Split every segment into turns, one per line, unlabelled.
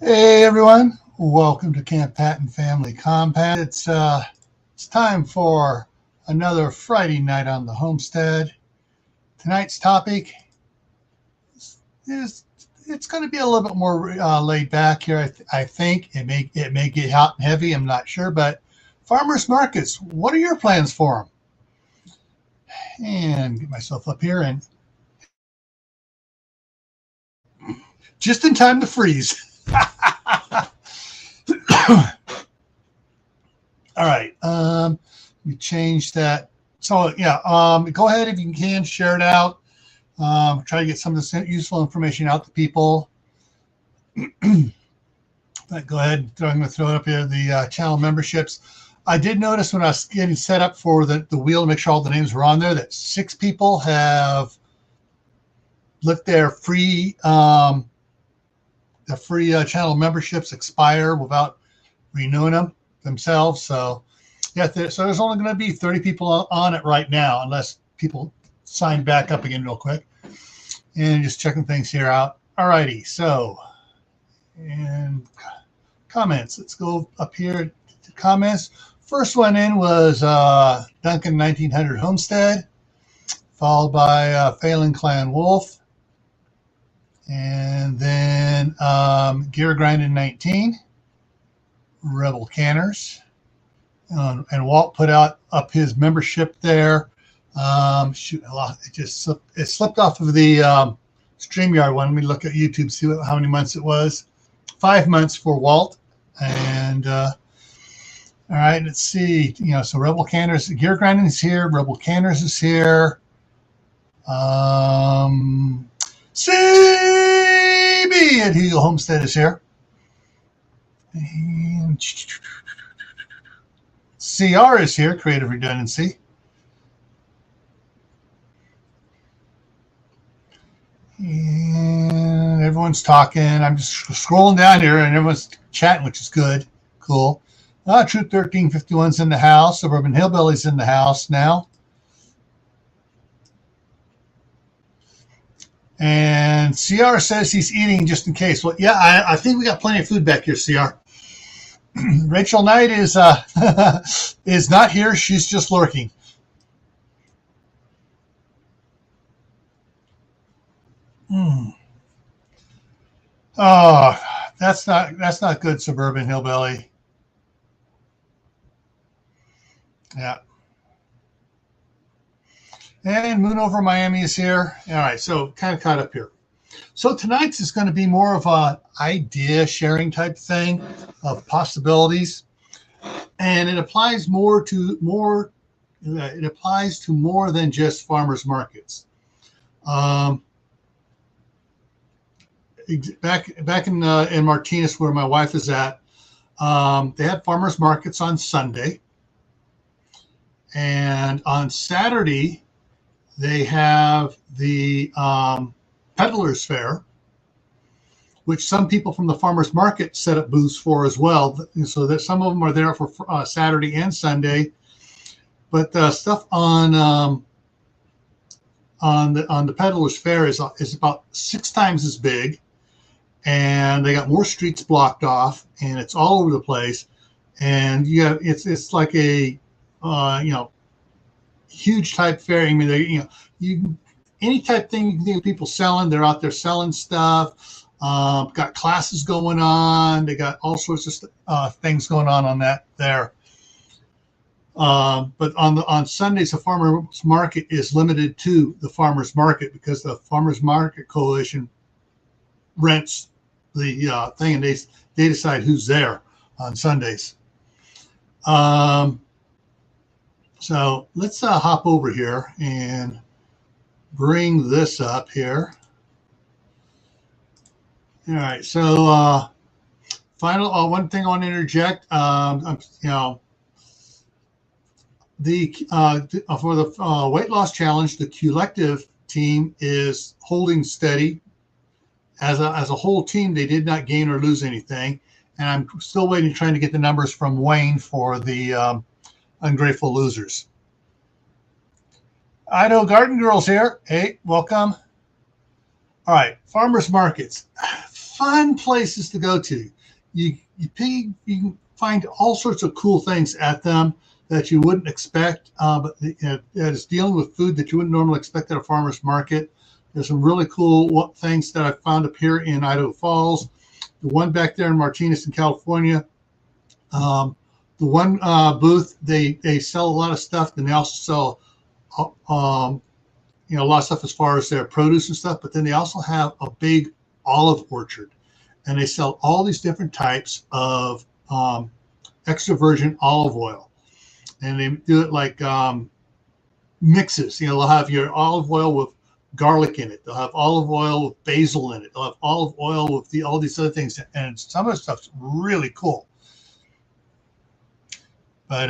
Hey everyone, welcome to Camppatton Family Compound. It's time for another Friday night on the Homestead. Tonight's topic is it's going to be a little bit more laid back here. I think it may get hot and heavy. I'm not sure, but farmers markets. What are your plans for them? And get myself up here and just in time to freeze. All right. We changed that. So yeah, go ahead if you can share it out. Try to get some of this useful information out to people. But go ahead. I'm going to throw it up here. The channel memberships. I did notice when I was getting set up for the wheel to make sure all the names were on there that 6 people have let their free channel memberships expire without renewing them themselves. So yeah, so there's only going to be 30 people on it right now, unless people sign back up again real quick. And just checking things here out. All righty, so and comments. Let's go up here to comments. First one in was Duncan 1900 Homestead, followed by Phelan Clan Wolf, and then Gear Grinding 19, Rebel Canners, and Walt put up his membership there. Shoot, it slipped off of the StreamYard one. Let me look at YouTube, see how many months it was. 5 months for Walt. And all right, let's see. So Rebel Canners, Gear Grinding is here. Rebel Canners is here. CB at Hugh Homestead is here. And CR is here, Creative Redundancy. And everyone's talking. I'm just scrolling down here, and everyone's chatting, which is good. Cool. Troop 1351's in the house. Suburban Hillbilly's in the house now. And CR says he's eating just in case. Well, yeah, I think we got plenty of food back here, CR. Rachel Knight is is not here. She's just lurking. Oh, that's not good, Suburban Hillbilly. Yeah. And Moon Over Miami is here. All right, so kind of caught up here. So tonight's is going to be more of a idea sharing type thing of possibilities, and it applies to more than just farmers markets. Back in Martinez, where my wife is at, they had farmers markets on Sunday, and on Saturday they have the Peddlers Fair, which some people from the farmers market set up booths for as well. So that some of them are there for Saturday and Sunday, but stuff on the Peddlers Fair is about 6 times as big, and they got more streets blocked off, and it's all over the place. And it's like a huge type fair. I mean, any type thing you can think of people selling, they're out there selling stuff. Got classes going on. They got all sorts of things going on that there. But on Sundays, the farmers market is limited to the farmers market, because the Farmers Market Coalition rents the thing, and they decide who's there on Sundays. So let's hop over here and bring this up here. All right, so final one thing I want to interject. For the weight loss challenge, the collective team is holding steady. As a whole team, they did not gain or lose anything, and I'm still waiting, trying to get the numbers from Wayne for the ungrateful losers. Idaho Garden Girl's here. Hey, welcome. All right, farmers markets, fun places to go to. you can find all sorts of cool things at them that you wouldn't expect, but it's dealing with food that you wouldn't normally expect at a farmer's market. There's some really cool things that I found up here in Idaho Falls. The one back there in Martinez in California. The one booth, they sell a lot of stuff, and they also sell a lot of stuff as far as their produce and stuff, but then they also have a big olive orchard, and they sell all these different types of extra virgin olive oil, and they do it like mixes. They'll have your olive oil with garlic in it. They'll have olive oil with basil in it. They'll have olive oil with all these other things, and some of the stuff's really cool. But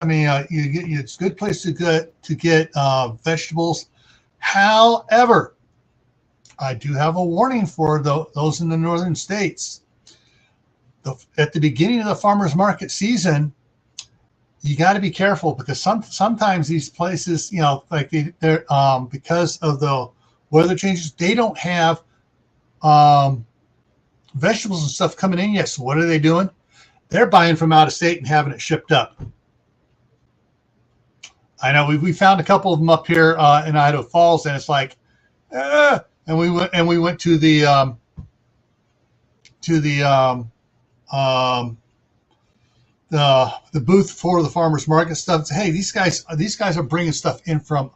it's a good place to get vegetables. However, I do have a warning for those in the northern states. At the beginning of the farmers market season, you got to be careful, because sometimes these places, like they're because of the weather changes, they don't have vegetables and stuff coming in yet. So what are they doing? They're buying from out of state and having it shipped up. I know we found a couple of them up here in Idaho Falls, and it's like, and we went to the booth for the farmers market stuff. And say, hey, these guys are bringing stuff in from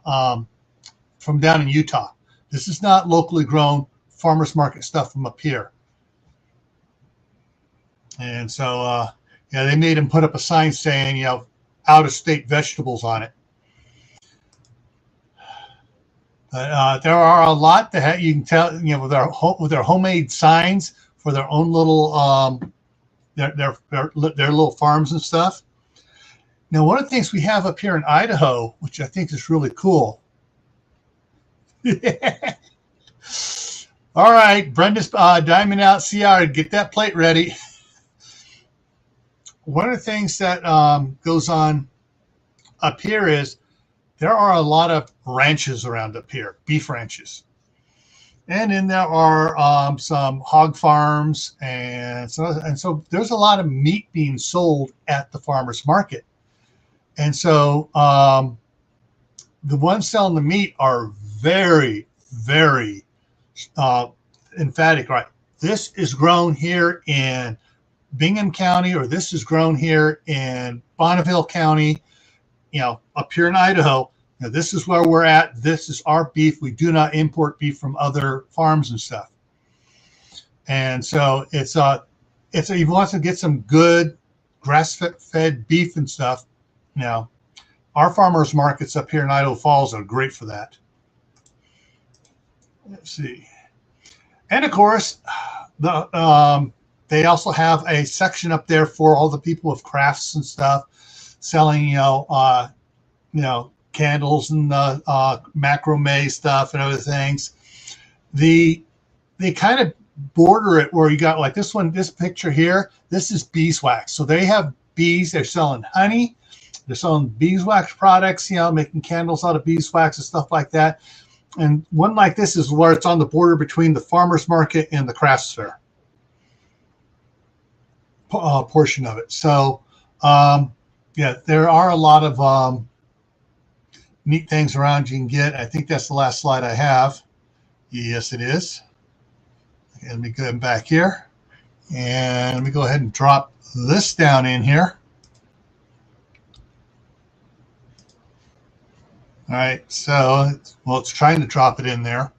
down in Utah. This is not locally grown farmers market stuff from up here. And so, they made him put up a sign saying, out of state vegetables on it. But there are a lot that you can tell, with their homemade signs for their own little, their little farms and stuff. Now, one of the things we have up here in Idaho, which I think is really cool. All right, Brenda's diming out CR. Get that plate ready. One of the things that goes on up here is there are a lot of ranches around up here, beef ranches. And then there are some hog farms, and so there's a lot of meat being sold at the farmers market. And so the ones selling the meat are very, very emphatic, right? This is grown here in Bingham County, or this is grown here in Bonneville County, up here in Idaho. This is where we're at. This is our beef. We do not import beef from other farms and stuff. And so it's you want to get some good grass-fed beef and stuff. Our farmers markets up here in Idaho Falls are great for that. Let's see. And of course, they also have a section up there for all the people with crafts and stuff, selling, candles and macrame stuff and other things. They kind of border it where you got like this picture here. This is beeswax. So they have bees. They're selling honey. They're selling beeswax products, making candles out of beeswax and stuff like that. And one like this is where it's on the border between the farmers market and the crafts fair portion of it. So, there are a lot of neat things around you can get. I think that's the last slide I have. Yes, it is. Okay, let me go back here, and let me go ahead and drop this down in here. All right, so, it's trying to drop it in there.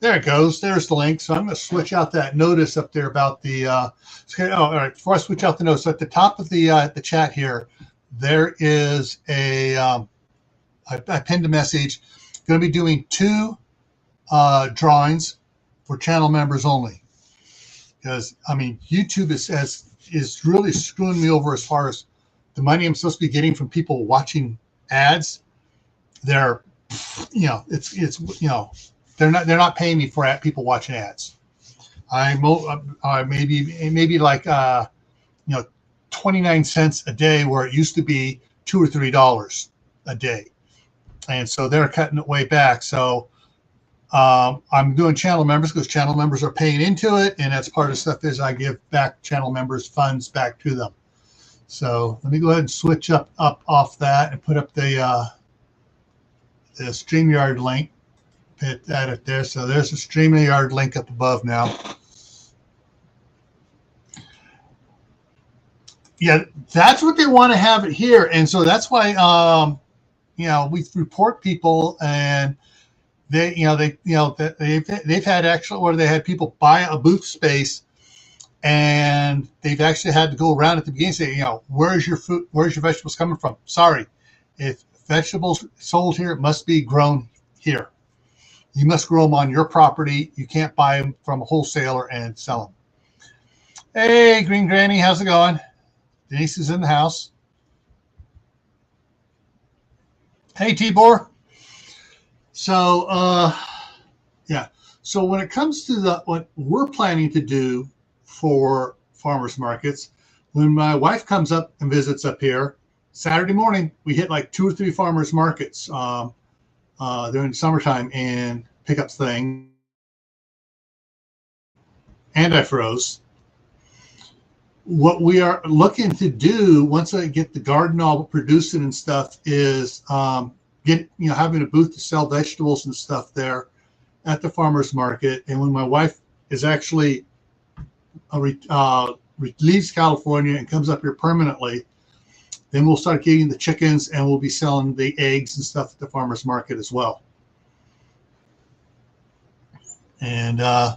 There it goes. There's the link. So I'm going to switch out that notice up there about the. All right. Before I switch out the notice, at the top of the chat here, there is I pinned a message. Going to be doing 2 drawings for channel members only, because YouTube is really screwing me over as far as the money I'm supposed to be getting from people watching ads. They're they're not paying me for people watching ads. Maybe like 29 cents a day, where it used to be $2 or $3 a day, and so they're cutting it way back. So I'm doing channel members because channel members are paying into it, and that's part of the stuff is I give back channel members funds back to them. So let me go ahead and switch up off that and put up the StreamYard link. Put that up there. So there's the StreamYard link up above now. Yeah, that's what they want to have it here, and so that's why we report people, and they've had actually, or they had people buy a booth space, and they've actually had to go around at the beginning and say, where's your food, where's your vegetables coming from? Sorry, if vegetables sold here, it must be grown here. You must grow them on your property. You can't buy them from a wholesaler and sell them. Hey, Green Granny, how's it going? Denise is in the house. Hey, Tibor. So, yeah. So when it comes to what we're planning to do for farmers markets, when my wife comes up and visits up here, Saturday morning, we hit like 2 or 3 farmers markets during the summertime and pick up things. And I froze. What we are looking to do once I get the garden all producing and stuff is having a booth to sell vegetables and stuff there at the farmers market. And when my wife is actually leaves California and comes up here permanently, then we'll start getting the chickens and we'll be selling the eggs and stuff at the farmers market as well. And yeah.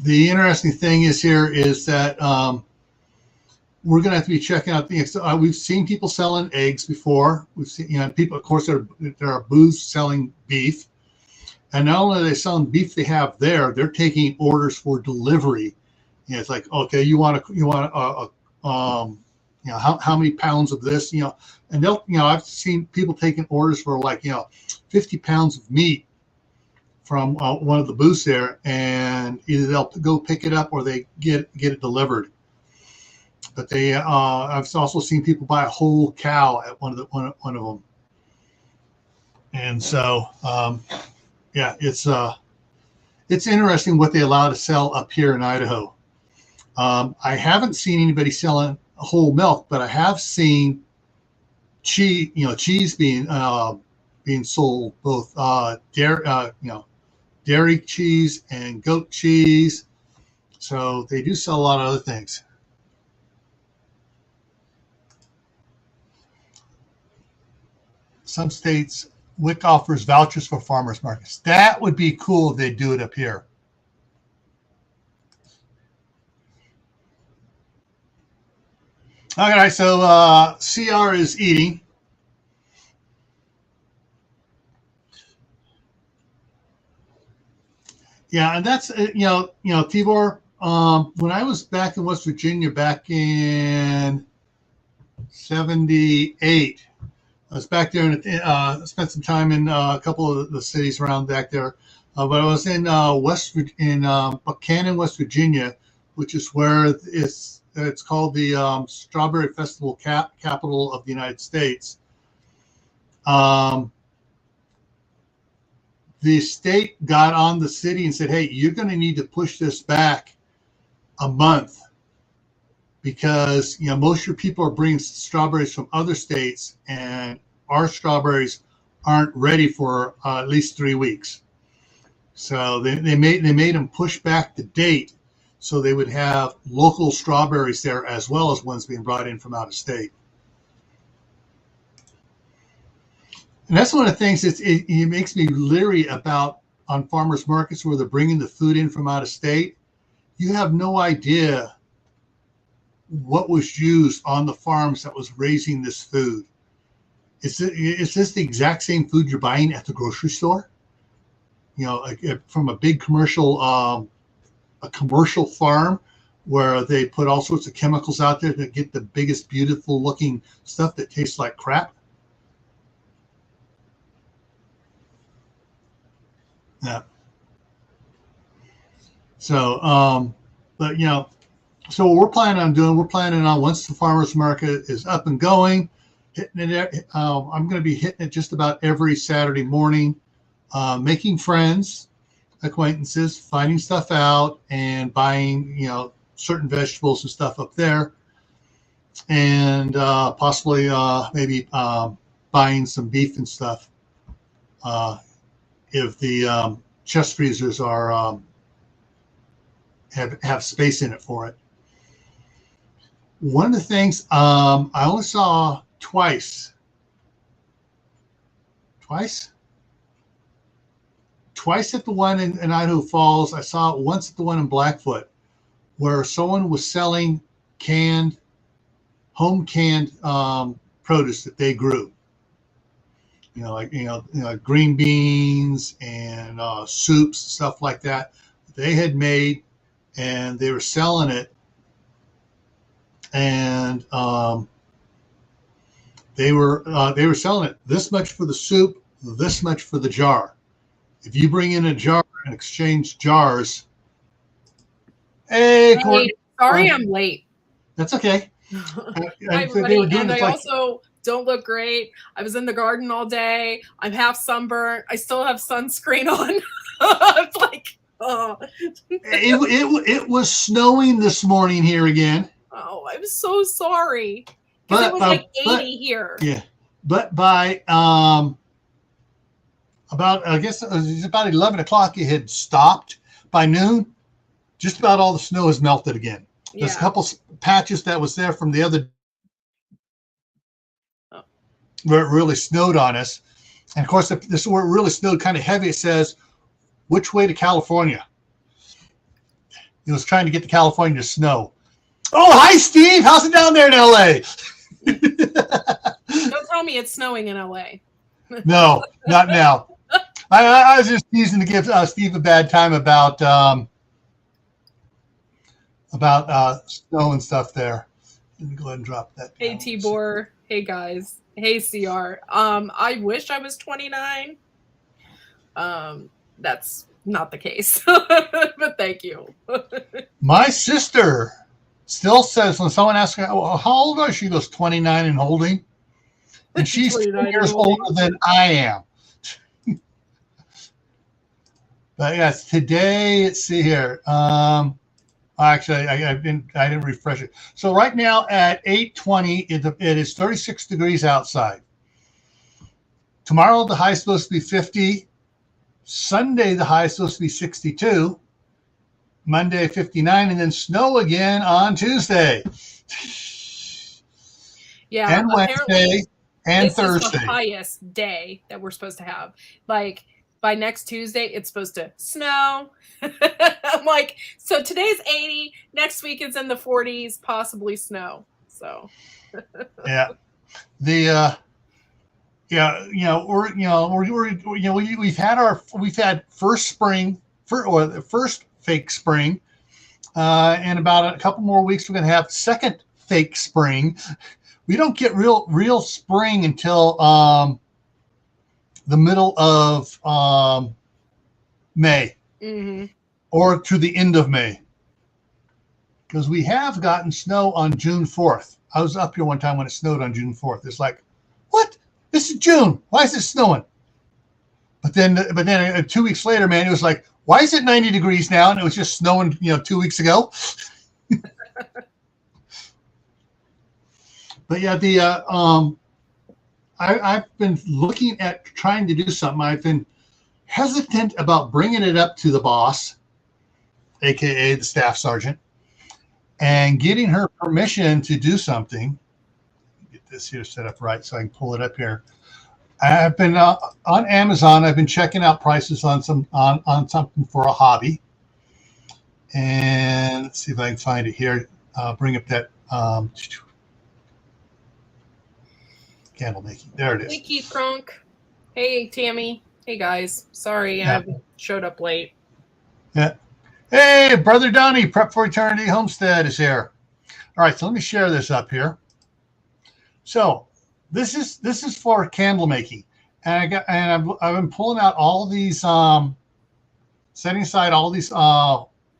The interesting thing is that we're going to have to be checking out things. We've seen people selling eggs before. We've seen people, of course, there are booths selling beef, and not only are they selling beef they have there, they're taking orders for delivery. It's like, okay, how many pounds of this, and they'll, I've seen people taking orders for 50 pounds of meat from one of the booths there, and either they'll go pick it up or they get it delivered. But they, I've also seen people buy a whole cow at one of them. And so, yeah, it's interesting what they allow to sell up here in Idaho. I haven't seen anybody selling whole milk, but I have seen cheese being sold, both dairy cheese and goat cheese. So they do sell a lot of other things. Some states, WIC offers vouchers for farmers markets. That would be cool if they do it up here. All right, so CR is eating. Yeah, and that's Tibor. When I was back in West Virginia back in '78, I was back there and spent some time in a couple of the cities around back there. But I was in Buchanan, West Virginia, which is where it's called the Strawberry Festival capital of the United States. The state got on the city and said, hey, you're going to need to push this back a month because, most of your people are bringing strawberries from other states and our strawberries aren't ready for at least 3 weeks. So they made them push back the date so they would have local strawberries there as well as ones being brought in from out of state. And that's one of the things that it makes me leery about on farmers markets where they're bringing the food in from out of state. You have no idea what was used on the farms that was raising this food. Is this the exact same food you're buying at the grocery store? From a big commercial, a commercial farm where they put all sorts of chemicals out there to get the biggest, beautiful looking stuff that tastes like crap. Yeah. So, but so what we're planning on once the farmers market is up and going, hitting it. I'm going to be hitting it just about every Saturday morning making friends, acquaintances, finding stuff out, and buying, certain vegetables and stuff up there, and possibly maybe buying some beef and stuff if the chest freezers are have space in it for it. One of the things I only saw twice at the one in Idaho Falls. I saw it once at the one in Blackfoot, where someone was selling home canned produce that they grew. Like green beans and soups, stuff like that. They had made, and they were selling it, and they were selling it this much for the soup, this much for the jar. If you bring in a jar and exchange jars, hey,
sorry, I'm late.
That's okay.
Hi, everybody. And I also don't look great. I was in the garden all day. I'm half sunburned. I still have sunscreen on. It's like, oh.
It was snowing this morning here again.
Oh, I'm so sorry. But it was like 80 here.
Yeah, but by about, I guess it was about 11 o'clock, it had stopped. By noon, just about all the snow has melted again. There's a couple patches that was there from the other where it really snowed on us. And of course, this is where it really snowed kind of heavy. It says, which way to California? It was trying to get to California to snow. Oh, hi, Steve. How's it down there in LA?
Don't tell me it's snowing in LA.
No, not now. I was just teasing to give Steve a bad time about snow and stuff there. Let me go ahead and drop that down.
Hey, Tibor. Hey, guys. Hey, CR. I wish I was 29. That's not the case, but thank you.
My sister still says when someone asks her, well, how old are she? She goes 29 and holding. And she's 2 years older than I am. But yes, today, let's see here. Actually, I didn't refresh it. So right now at 8:20, it is 36 degrees outside. Tomorrow the high is supposed to be 50. Sunday the high is supposed to be 62. Monday 59, and then snow again on Tuesday.
Yeah,
and Wednesday and Thursday.
This is the highest day that we're supposed to have. Like by next Tuesday, it's supposed to snow. I'm like, so today's 80. Next week it's in the 40s, possibly snow. So.
Yeah, we've had first spring or the first fake spring. In about a couple more weeks, we're going to have second fake spring. We don't get real spring until the middle of May, or to the end of May, because we have gotten snow on June 4th. I was up here one time when it snowed on June 4th. It's like, what? This is June. Why is it snowing? But then 2 weeks later, man, it was like, why is it 90 degrees now? And it was just snowing, 2 weeks ago. But yeah, I've been looking at trying to do something. I've been hesitant about bringing it up to the boss, aka the staff sergeant, and getting her permission to do something. Get this here set up right so I can pull it up here. I've been on Amazon. I've been checking out prices on something for a hobby, and let's see if I can find it here. Bring up that candle making. There it is.
Hey, Keith Kronk. Hey, Tammy. Hey, guys. Sorry, I showed up late.
Yeah. Hey, Brother Donnie, Prep for Eternity Homestead is here. All right, so let me share this up here. So this is for candle making, and I've been pulling out all these, setting aside all these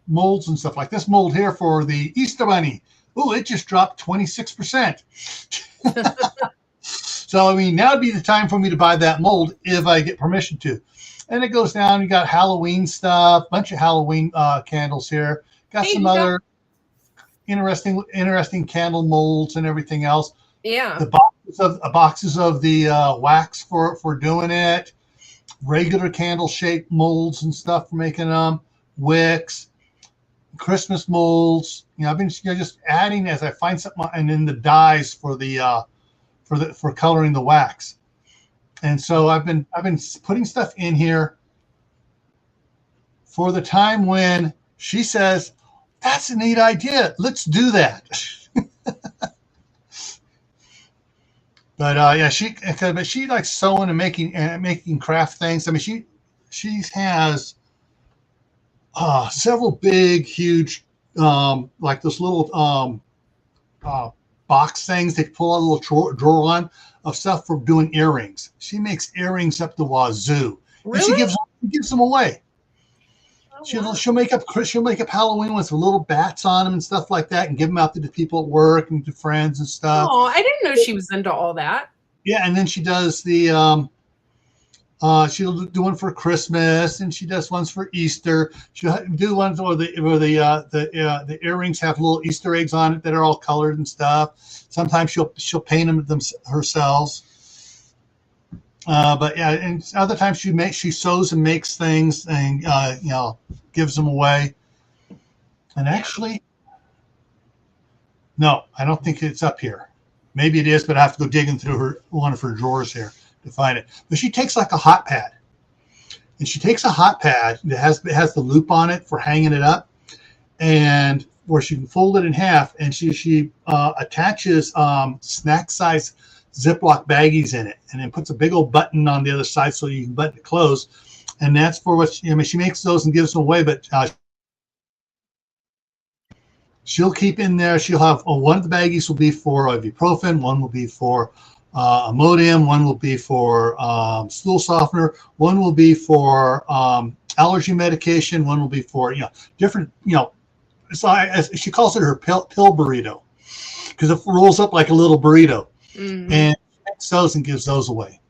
molds and stuff like this mold here for the Easter Bunny. Oh, it just dropped 26%. So I mean, now would be the time for me to buy that mold if I get permission to. And it goes down. You got Halloween stuff, bunch of Halloween candles here. Got some other interesting candle molds and everything else.
Yeah.
The boxes of the wax for doing it. Regular candle shaped molds and stuff for making them. Wicks, Christmas molds. I've been just adding as I find something, and then the dyes for coloring the wax. And so I've been putting stuff in here for the time when she says, "That's a neat idea. Let's do that." But she likes sewing and making craft things. I mean, she has several big, huge, like those little box things they pull a little drawer on of stuff for doing earrings. She makes earrings up the wazoo.
Really?
And she gives them away.
Oh, wow.
She'll make up Halloween ones with little bats on them and stuff like that, and give them out to the people at work and to friends and stuff.
Oh, I didn't know she was into all that.
Yeah, and then she does the she'll do one for Christmas, and she does ones for Easter. She'll do ones where the earrings have little Easter eggs on it that are all colored and stuff. Sometimes she'll paint them herself. But yeah, and other times she sews and makes things and gives them away. And actually, no, I don't think it's up here. Maybe it is, but I have to go digging through one of her drawers here to find it. But she takes like a hot pad, and she takes a hot pad that has the loop on it for hanging it up, and where she can fold it in half, and she attaches snack size Ziploc baggies in it, and then puts a big old button on the other side so you can button it close. And that's for what she makes those and gives them away, but she'll keep in there. She'll have one of the baggies will be for ibuprofen, one will be for Imodium, one will be for stool softener, one will be for allergy medication, one will be for different so she calls it her pill burrito because it rolls up like a little burrito.
Mm-hmm.
And she makes those and gives those away.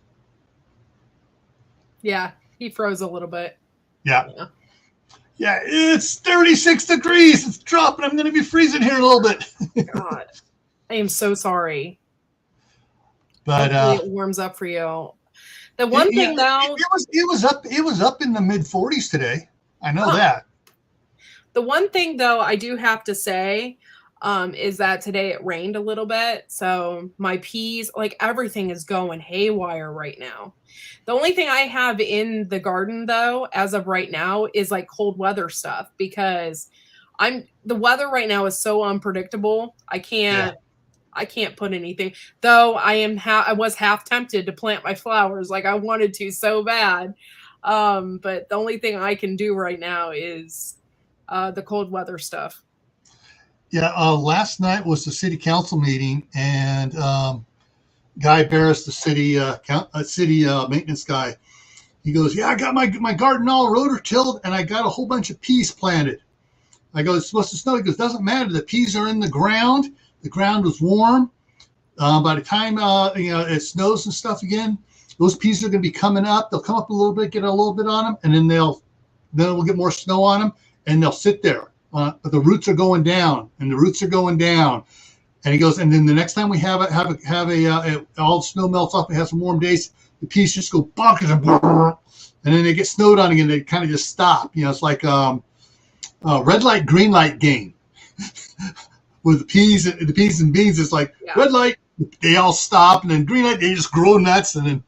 Yeah, he froze a little bit.
Yeah, it's 36 degrees. It's dropping. I'm going to be freezing here in a little bit.
God, I am so sorry.
But
hopefully it warms up for you. The one thing though,
it was up in the mid 40s today. I know that.
The one thing though I do have to say is that today it rained a little bit, so my peas, like everything is going haywire right now. The only thing I have in the garden though, as of right now, is like cold weather stuff because the weather right now is so unpredictable. I can't put anything, though I was half tempted to plant my flowers, like I wanted to so bad. But the only thing I can do right now is the cold weather stuff.
Yeah, last night was the city council meeting, and Guy Barris, the city maintenance guy, he goes, "Yeah, I got my garden all rototilled, and I got a whole bunch of peas planted." I go, "It's supposed to snow." He goes, "Doesn't matter. The peas are in the ground. The ground was warm. By the time it snows and stuff again, those peas are going to be coming up. They'll come up a little bit, get a little bit on them, and then we'll get more snow on them, and they'll sit there. But the roots are going down, and the roots are going down." And he goes, and then the next time we have all the snow melts off, we have some warm days, the peas just go bonkers and then they get snowed on again. They kind of just stop. It's like red light, green light game with the peas and beans. It's like red light, they all stop, and then green light, they just grow nuts, and then.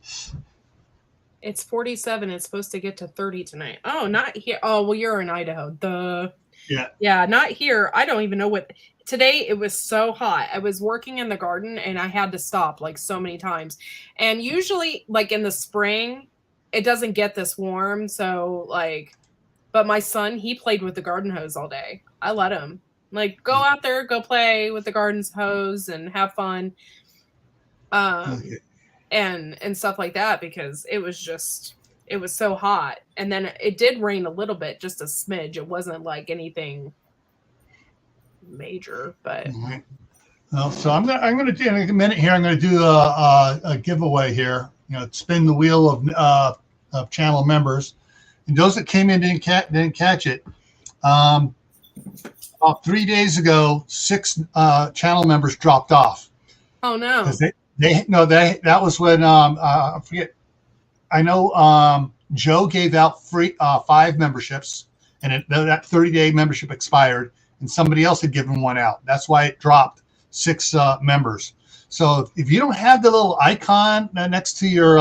It's 47. It's supposed to get to 30 tonight. Oh, not here. Oh, well, you're in Idaho. Yeah, not here. I don't even know what. Today it was so hot. I was working in the garden and I had to stop like so many times. And usually, like in the spring, it doesn't get this warm. So but my son, he played with the garden hose all day. I let him go out there, go play with the garden hose and have fun. And stuff like that because it was so hot. And then it did rain a little bit, just a smidge. It wasn't like anything major, but.
Right. Well, so I'm gonna do in a minute here. I'm gonna do a giveaway here. Spin the wheel of channel members. And those that came in didn't catch it. About 3 days ago, 6 channel members dropped off.
Oh no!
That was when I forget. I know Joe gave out free 5 memberships, and that 30-day membership expired, and somebody else had given one out. That's why it dropped 6 members. So if you don't have the little icon next to your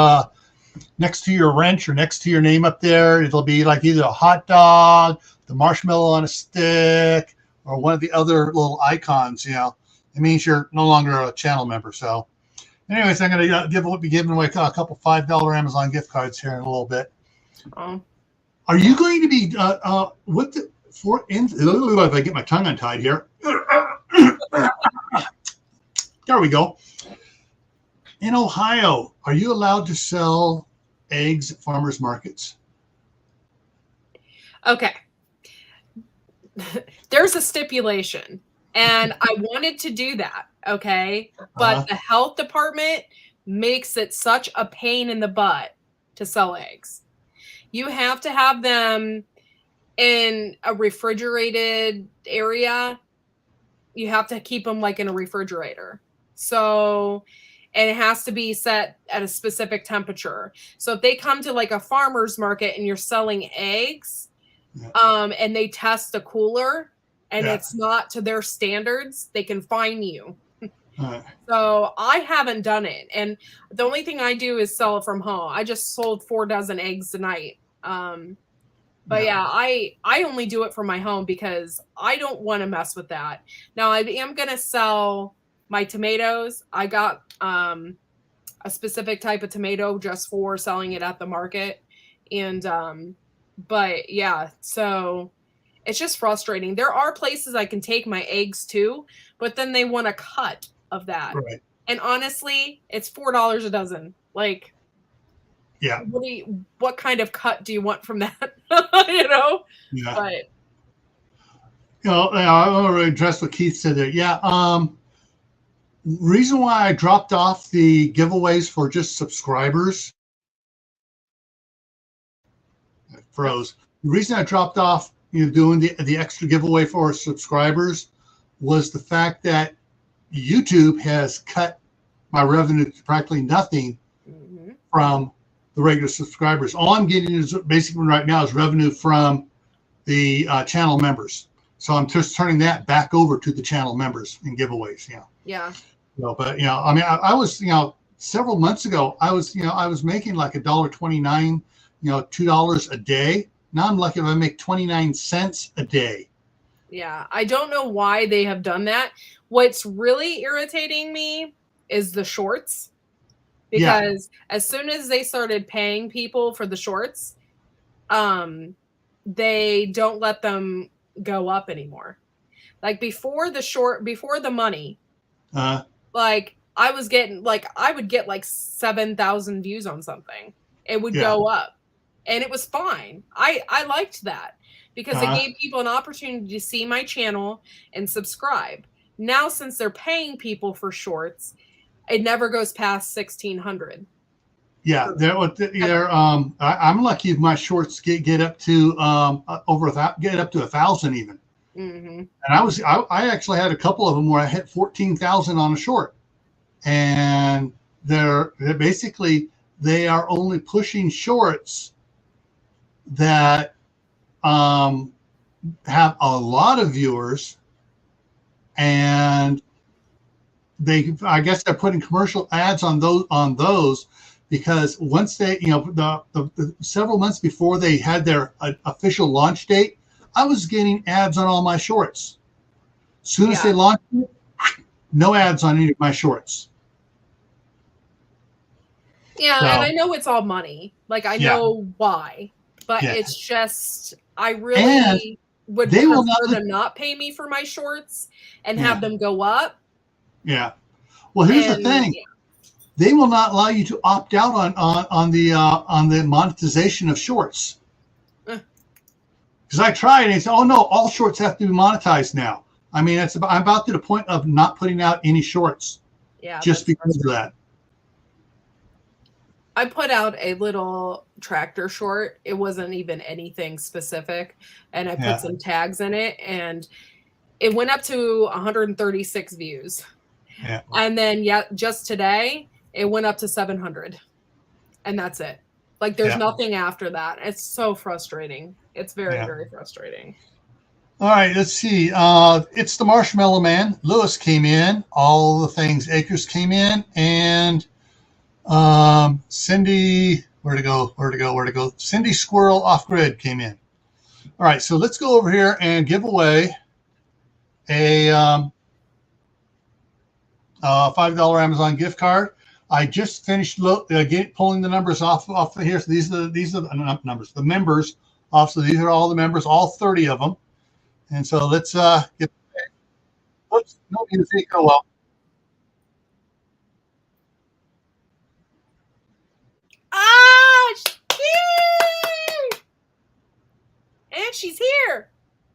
wrench or next to your name up there, it'll be like either a hot dog, the marshmallow on a stick, or one of the other little icons. It means you're no longer a channel member. So anyways, I'm going to be giving away a couple $5 Amazon gift cards here in a little bit.
Oh.
Are you going to be if I get my tongue untied here. There we go. In Ohio, are you allowed to sell eggs at farmers markets?
Okay. There's a stipulation, and I wanted to do that, okay? But the health department makes it such a pain in the butt to sell eggs. You have to have them in a refrigerated area. You have to keep them like in a refrigerator. So, and it has to be set at a specific temperature. So if they come to like a farmer's market and you're selling eggs, and they test the cooler and it's not to their standards, they can fine you. So I haven't done it. And the only thing I do is sell it from home. I just sold 4 dozen eggs tonight. But I only do it for my home because I don't want to mess with that. Now I am going to sell my tomatoes. I got a specific type of tomato just for selling it at the market. And but yeah, so it's just frustrating. There are places I can take my eggs to, but then they want a cut of that.
Right.
And honestly, it's $4 a dozen. Like,
yeah,
what kind of cut do you want from that? Yeah. But
I want to address what Keith said there. Yeah. Reason why I dropped off the giveaways for just subscribers. It froze. The reason I dropped off, doing the extra giveaway for subscribers was the fact that YouTube has cut my revenue to practically nothing from the regular subscribers. All I'm getting is basically right now is revenue from the channel members. So I'm just turning that back over to the channel members in giveaways.
Yeah.
But I mean, I was several months ago, I was making like $1.29, $2 a day. Now I'm lucky if I make 29 cents a day.
Yeah, I don't know why they have done that. What's really irritating me is the shorts. Because as soon as they started paying people for the shorts, they don't let them go up anymore. Like before the money, like I was getting I would get like 7,000 views on something. It would go up. And it was fine. I liked that because it gave people an opportunity to see my channel and subscribe. Now, since they're paying people for shorts, it never goes past 1,600.
Yeah, I'm lucky if my shorts get up to get up to 1,000 even. And I actually had a couple of them where I hit 14,000 on a short, and they're basically they are only pushing shorts that have a lot of viewers, and I guess they're putting commercial ads on those because once they the several months before they had their official launch date, I was getting ads on all my shorts. As soon as they launched it, no ads on any of my shorts.
Yeah, so, and I know it's all money. Like I know why. But it's just, I really would prefer them not pay me for my shorts and have them go up. Yeah.
Well, here's the thing. They will not allow you to opt out on the monetization of shorts. Because I tried and they said, oh no, all shorts have to be monetized now. I mean, I'm about to the point of not putting out any shorts. Yeah. Just because of that.
I put out a little tractor short. It wasn't even anything specific. And I put some tags in it, and it went up to 136 views.
Yeah.
And then, just today, it went up to 700. And that's it. Like, there's nothing after that. It's so frustrating. It's very, very frustrating.
All right, let's see. It's the Marshmallow Man. Lewis came in. All the things Acres came in. And Cindy, where to go? Cindy Squirrel Off Grid came in. All right, so let's go over here and give away a $5 Amazon gift card. I just finished pulling the numbers off of here. So these are the numbers, the members off. So these are all the members, all 30 of them. And so let's get. Oops, no music. Oh well.
And she's here.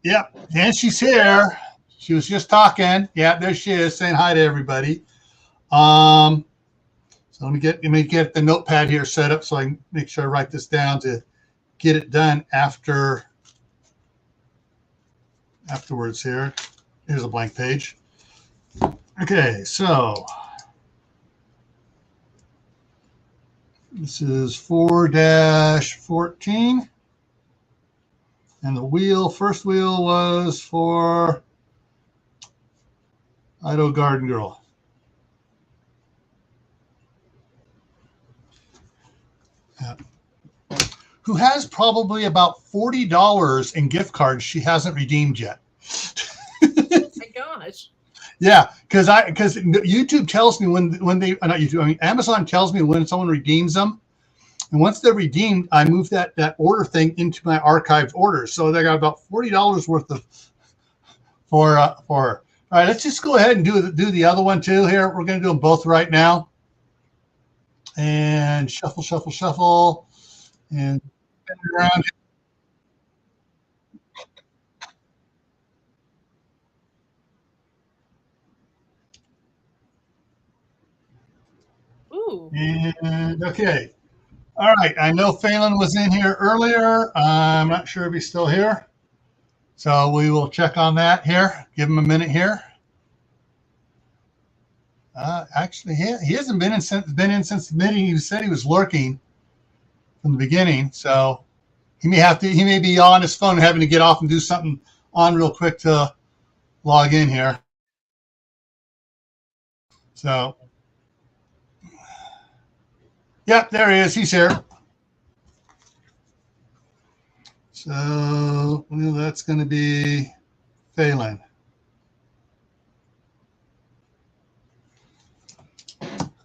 Yep, and she's here. She was just talking. Yeah, there she is, saying hi to everybody. So let me get the notepad here set up so I can make sure I write this down to get it done afterwards here. Here's a blank page. Okay, so this is 4-14. And the first wheel was for Idaho Garden Girl. Yeah. Who has probably about $40 in gift cards she hasn't redeemed yet.
My gosh.
Yeah, because YouTube tells me when they not YouTube, I mean Amazon tells me when someone redeems them. And once they're redeemed, I move that order thing into my archived orders. So they got about $40 worth of for her. All right, let's just go ahead and do the other one too here. We're going to do them both right now. And shuffle, shuffle, shuffle. And spin it around.
Ooh.
And okay. All right, I know Phelan was in here earlier. I'm not sure if he's still here. So we will check on that here. Give him a minute here. Actually, he hasn't been in since the meeting. He said he was lurking from the beginning. So he may be on his phone having to get off and do something on real quick to log in here. So yep, there he is. He's here. So that's going to be Phelan.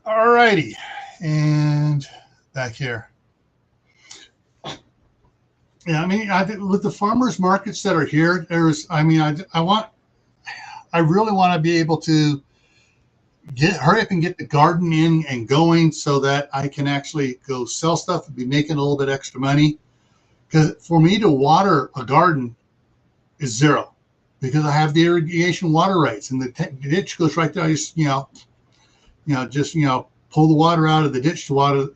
All righty. And back here. Yeah, I mean, with the farmers markets that are here, I really want to be able to hurry up and get the garden in and going so that I can actually go sell stuff and be making a little bit extra money. Because for me to water a garden is zero, because I have the irrigation water rights, and the ditch goes right there. I just pull the water out of the ditch to water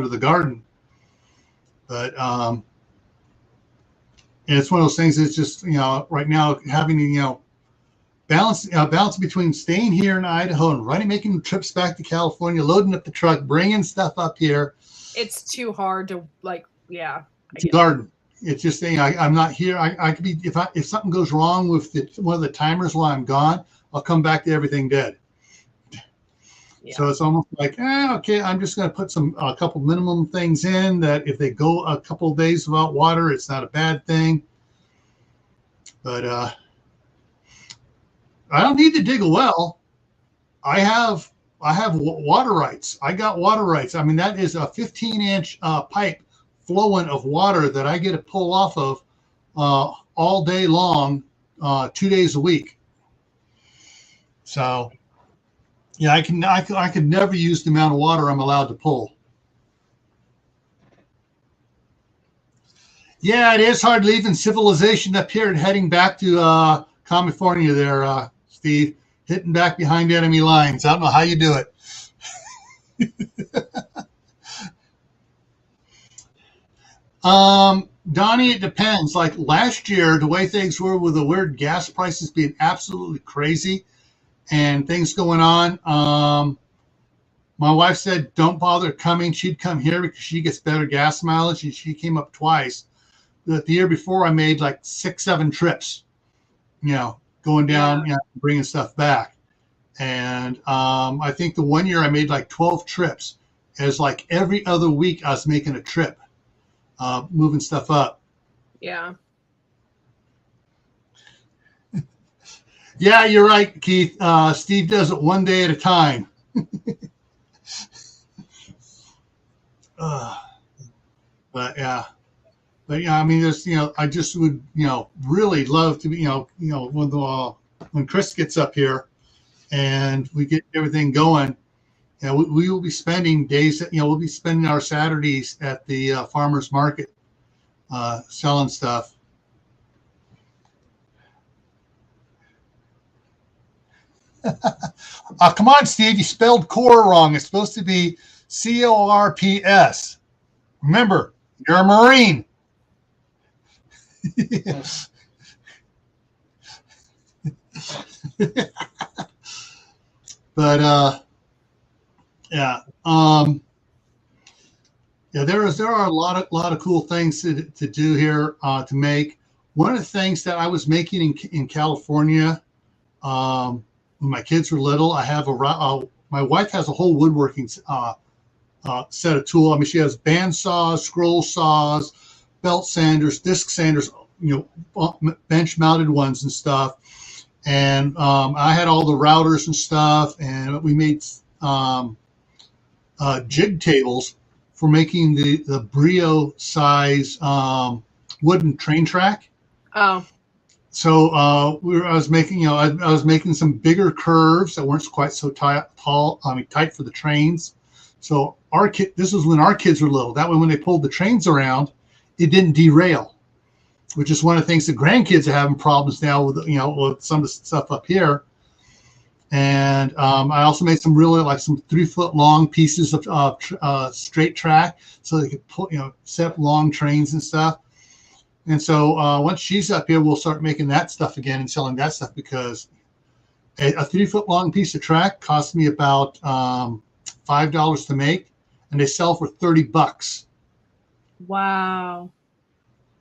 the garden. But it's one of those things. It's just right now having to balance between staying here in Idaho and making trips back to California, loading up the truck, bringing stuff up here.
It's too hard to
garden. It's just I'm not here. I could be if something goes wrong with one of the timers while I'm gone, I'll come back to everything dead. Yeah. So it's almost like okay, I'm just going to put a couple minimum things in that if they go a couple of days without water, it's not a bad thing. But I don't need to dig a well. I have water rights. I got water rights. I mean, that is a 15-inch pipe flowing of water that I get to pull off of all day long, 2 days a week. So, yeah, I could never use the amount of water I'm allowed to pull. Yeah, it is hard leaving civilization up here and heading back to California there, Steve, hitting back behind enemy lines. I don't know how you do it. Donnie, it depends. Like last year, the way things were with the weird gas prices being absolutely crazy and things going on, my wife said, don't bother coming. She'd come here because she gets better gas mileage, and she came up twice. The year before, I made like 6, 7 trips, going down, bringing stuff back. And I think the one year I made like 12 trips. As like every other week, I was making a trip, moving stuff up.
Yeah.
Yeah, you're right, Keith. Steve does it one day at a time. But yeah, I mean, there's, I just would, really love to be, when Chris gets up here and we get everything going, we will be spending days, we'll be spending our Saturdays at the farmers market, selling stuff. Come on, Steve, you spelled core wrong. It's supposed to be CORPS. Remember, you're a Marine. But there are a lot of cool things to do here, to make. One of the things that I was making in California, when my kids were little, I have my wife has a whole woodworking set of tools. I mean, she has band saws, scroll saws, belt sanders, disc sanders, bench mounted ones and stuff. And I had all the routers and stuff, and we made jig tables for making the Brio size wooden train track.
Oh. So
I was making, I was making some bigger curves that weren't quite so tight for the trains. So this was when our kids were little. That way, when they pulled the trains around, it didn't derail, which is one of the things the grandkids are having problems now with, with some of the stuff up here. And I also made some really some 3-foot long pieces of straight track, so they could put, set up long trains and stuff. And so once she's up here, we'll start making that stuff again and selling that stuff, because a 3-foot long piece of track cost me about $5 to make, and they sell for $30.
Wow.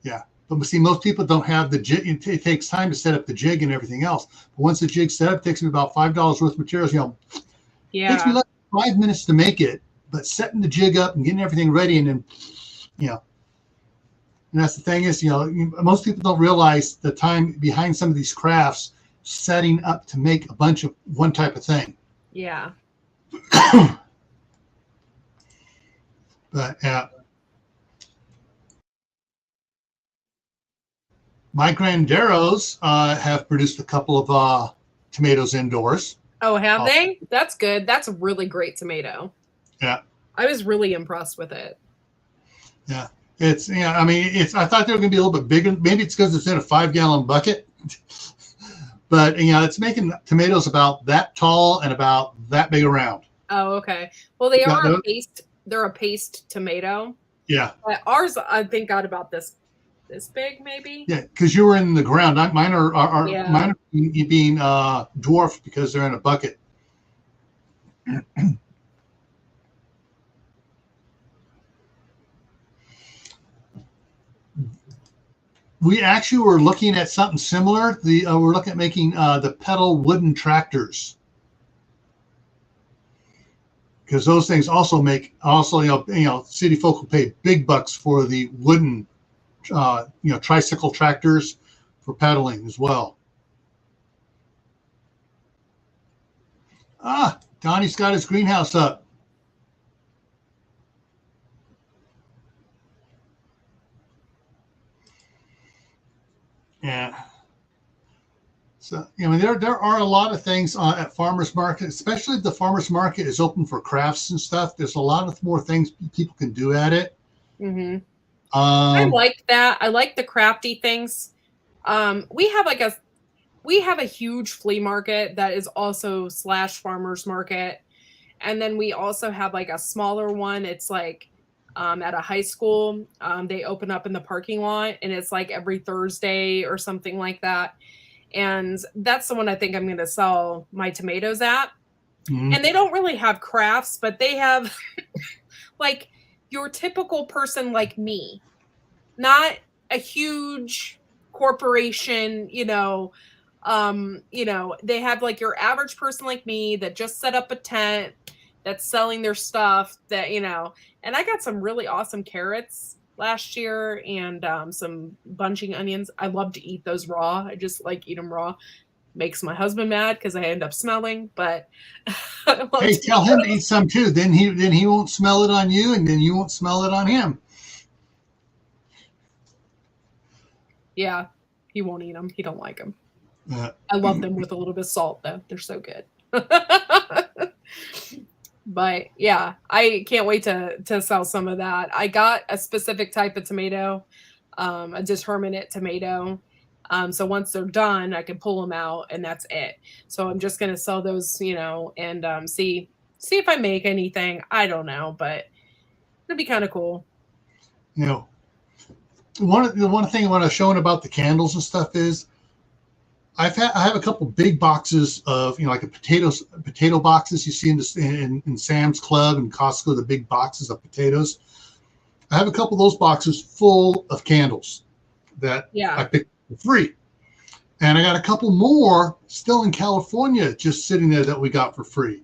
Yeah. But see, most people don't have the jig. It takes time to set up the jig and everything else. But once the jig's set up, it takes me about $5 worth of materials. It takes me like 5 minutes to make it, but setting the jig up and getting everything ready, and then, and that's the thing is, most people don't realize the time behind some of these crafts, setting up to make a bunch of one type of thing.
Yeah.
But my Granderos have produced a couple of tomatoes indoors.
Oh, have they? That's good. That's a really great tomato.
Yeah.
I was really impressed with it.
Yeah. It's, I mean, I thought they were going to be a little bit bigger. Maybe it's because it's in a 5-gallon bucket. But, it's making tomatoes about that tall and about that big around.
Oh, okay. Well, they are a paste. They're a paste tomato.
Yeah.
But ours, I think, got about this big, maybe.
Yeah, because you were in the ground. Mine are being dwarfed because they're in a bucket. We actually were looking at something similar. We're looking at making the pedal wooden tractors, because those things also city folk will pay big bucks for the wooden tricycle tractors for pedaling as well. Donnie's got his greenhouse up. Yeah. So, there are a lot of things at farmers market, especially if the farmers market is open for crafts and stuff. There's a lot of more things people can do at it.
Mm-hmm. I like that. I like the crafty things. We have a huge flea market that is also / farmers market. And then we also have like a smaller one. It's like at a high school. They open up in the parking lot, and it's like every Thursday or something like that. And that's the one I think I'm going to sell my tomatoes at.
Mhm.
And they don't really have crafts, but they have like your typical person like me, not a huge corporation, they have like your average person like me that just set up a tent, that's selling their stuff, and I got some really awesome carrots last year, and some bunching onions. I love to eat those raw. I just like eat them raw. Makes my husband mad because I end up smelling, but
Hey, tell him to eat some too. Then he won't smell it on you, and then you won't smell it on him.
Yeah, he won't eat them. He don't like them. I love them with a little bit of salt, though. They're so good. But yeah, I can't wait to sell some of that. I got a specific type of tomato, a determinate tomato. So once they're done, I can pull them out, and that's it. So I'm just gonna sell those, and see if I make anything. I don't know, but it'd be kind of cool.
One thing I want to show about the candles and stuff is I have a couple big boxes of like a potato boxes you see in Sam's Club and Costco, the big boxes of potatoes. I have a couple of those boxes full of candles that I picked for free, and I got a couple more still in California just sitting there that we got for free.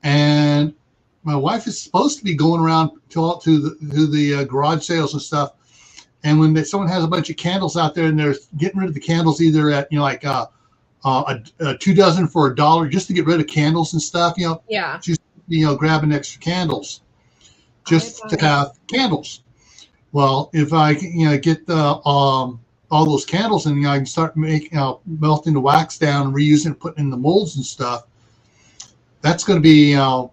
And my wife is supposed to be going around to the garage sales and stuff. And when someone has a bunch of candles out there and they're getting rid of the candles, either at a 2 dozen for $1 just to get rid of candles and stuff, just grabbing extra candles just to have candles. Well, if I get all those candles and I can start making melting the wax down and reusing it, putting in the molds and stuff, that's going to be a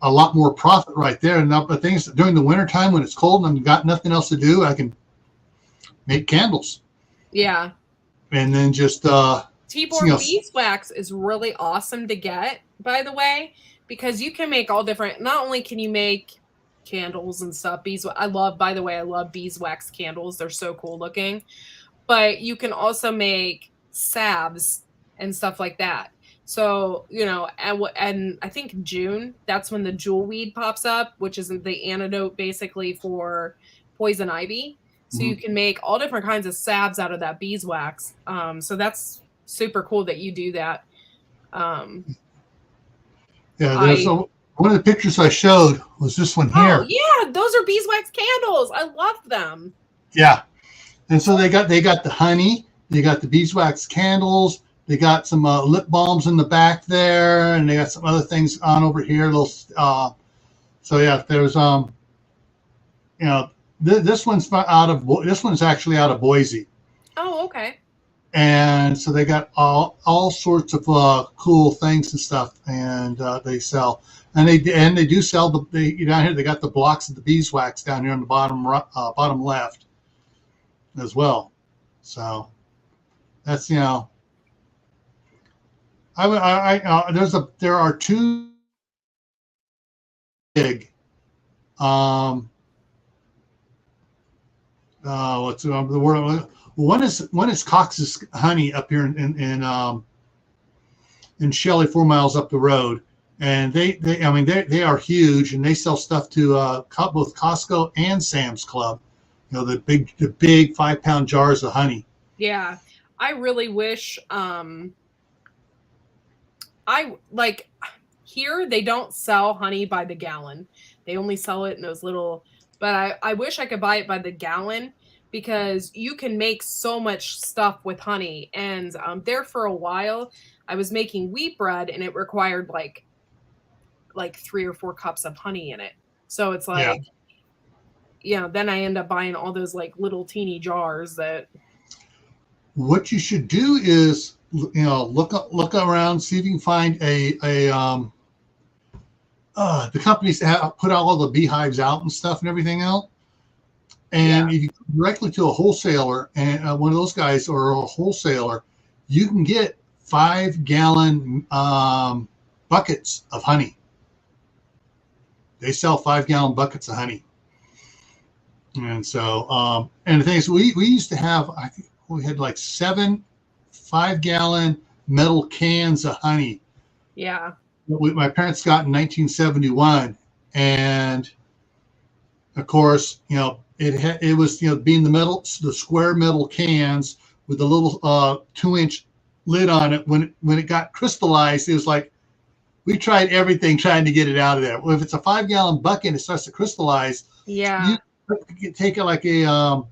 lot more profit right there. And the things during the wintertime when it's cold and I've got nothing else to do, I can make candles.
Yeah.
And then just
T-board beeswax is really awesome to get, by the way, because you can make all different. Not only can you make candles and stuff, I love beeswax candles. They're so cool looking. But you can also make salves and stuff like that. So, and I think June, that's when the jewel weed pops up, which is the antidote basically for poison ivy. So you can make all different kinds of salves out of that beeswax. So that's super cool that you do that.
One of the pictures I showed was this one here.
Oh yeah, those are beeswax candles. I love them.
Yeah, and so they got the honey, they got the beeswax candles, they got some lip balms in the back there, and they got some other things on over here. There's This one's actually out of Boise.
Oh, okay.
And so they got all sorts of cool things and stuff, and they sell, and they do sell down here. They got the blocks of the beeswax down here on the bottom left as well. So that's there are two big what's the word? One is Cox's Honey up here in Shelley, 4 miles up the road, and they are huge, and they sell stuff to both Costco and Sam's Club. The big 5-pound jars of honey.
Yeah, I really wish. Here they don't sell honey by the gallon. They only sell it in those little. But I wish I could buy it by the gallon, because you can make so much stuff with honey. And there for a while, I was making wheat bread, and it required like 3 or 4 cups of honey in it. So it's like, then I end up buying all those like little teeny jars that.
What you should do is, look around, see if you can find the companies that put all the beehives out and stuff and everything else. And if you go directly to a wholesaler, and one of those guys or a wholesaler, you can get 5-gallon buckets of honey. They sell 5-gallon buckets of honey. And so, and the thing is, we used to have, I think we had like 7 5-gallon metal cans of honey.
Yeah.
My parents got in 1971, and of course, it was being the square metal cans with the little 2-inch lid on it. When it got crystallized, it was like we tried everything trying to get it out of there. Well, if it's a 5-gallon bucket and it starts to crystallize,
Yeah.
you take it like on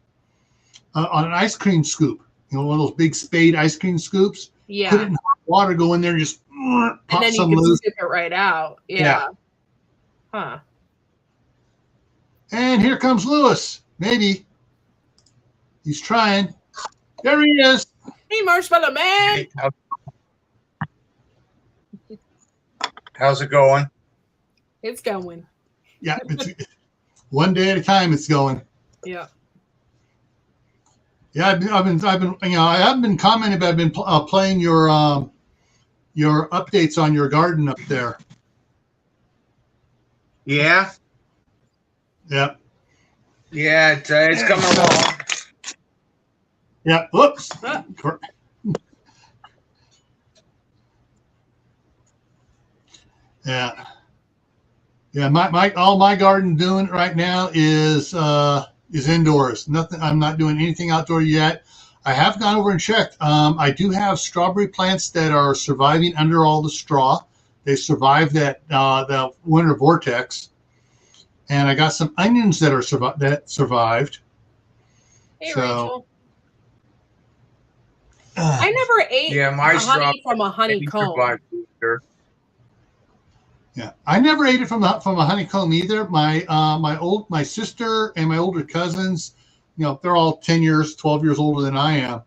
an ice cream scoop, one of those big spade ice cream scoops.
Yeah.
Put it in hot water, go in there, and just
and
pop
then
some
you can
loose.
scoop it right out. Yeah. Huh.
And here comes Lewis. Maybe he's trying. There he is.
Hey, Marshmallow Man.
Hey, how's it going?
It's going.
Yeah, it's one day at a time. It's going.
Yeah.
Yeah, I've been, I haven't been commenting, but I've been playing your updates on your garden up there.
Yeah.
Yeah.
Yeah, it's coming along.
Yeah. Whoops. Yeah. Yeah. All my garden doing right now is indoors. Nothing. I'm not doing anything outdoor yet. I have gone over and checked. I do have strawberry plants that are surviving under all the straw. They survived the winter vortex, and I got some onions that survived.
Hey,
So,
Rachel. I never ate
my
honey from a honeycomb.
Yeah, I never ate it from a honeycomb either. My sister and my older cousins, they're all 10 years, 12 years older than I am.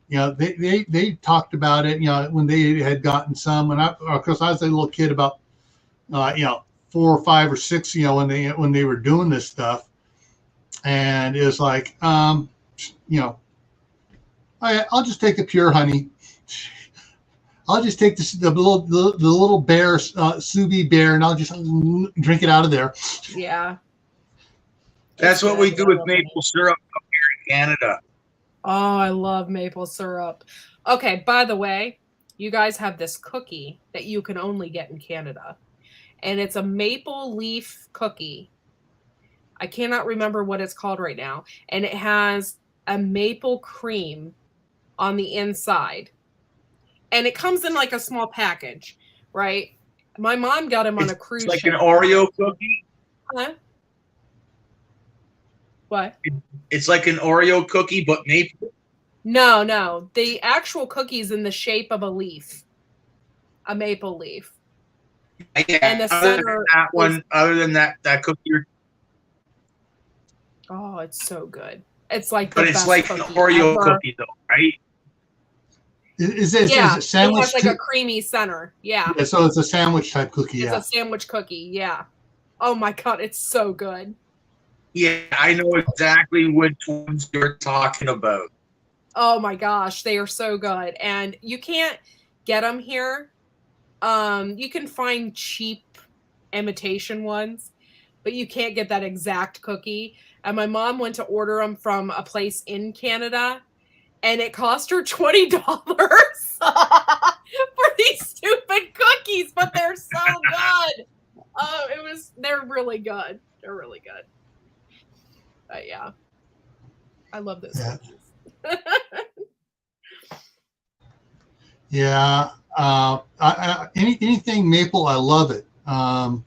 They talked about it, when they had gotten some. And of course, I was a little kid, about 4 or 5 or 6, when they were doing this stuff. And it was like, I'll just take the pure honey. I'll just take the little bear, sous vide bear, and I'll just drink it out of there.
Yeah.
That's what we do with maple syrup up here in Canada.
Oh, I love maple syrup. Okay, by the way, you guys have this cookie that you can only get in Canada. And it's a maple leaf cookie. I cannot remember what it's called right now. And it has a maple cream on the inside. And it comes in like a small package, right? My mom got him on a cruise ship.
It's like an Oreo cookie?
Huh? What?
It's like an Oreo cookie, but maple?
No. The actual cookie's in the shape of a leaf. A maple leaf.
Yeah,
and the center
other than that cookie.
Oh, it's so good. It's like
But it's like an Oreo cookie, though, right?
Is it sandwich?
It has like a creamy center. Yeah.
So it's a sandwich type cookie.
It's a sandwich cookie. Yeah. Oh my God, it's so good.
Yeah, I know exactly which ones you're talking about.
Oh my gosh, they are so good, and you can't get them here. You can find cheap imitation ones, but you can't get that exact cookie. And my mom went to order them from a place in Canada, and it cost her $20 for these stupid cookies, but they're so good. They're really good. They're really good. But yeah, I love those cookies.
Yeah. Anything maple, I love it. My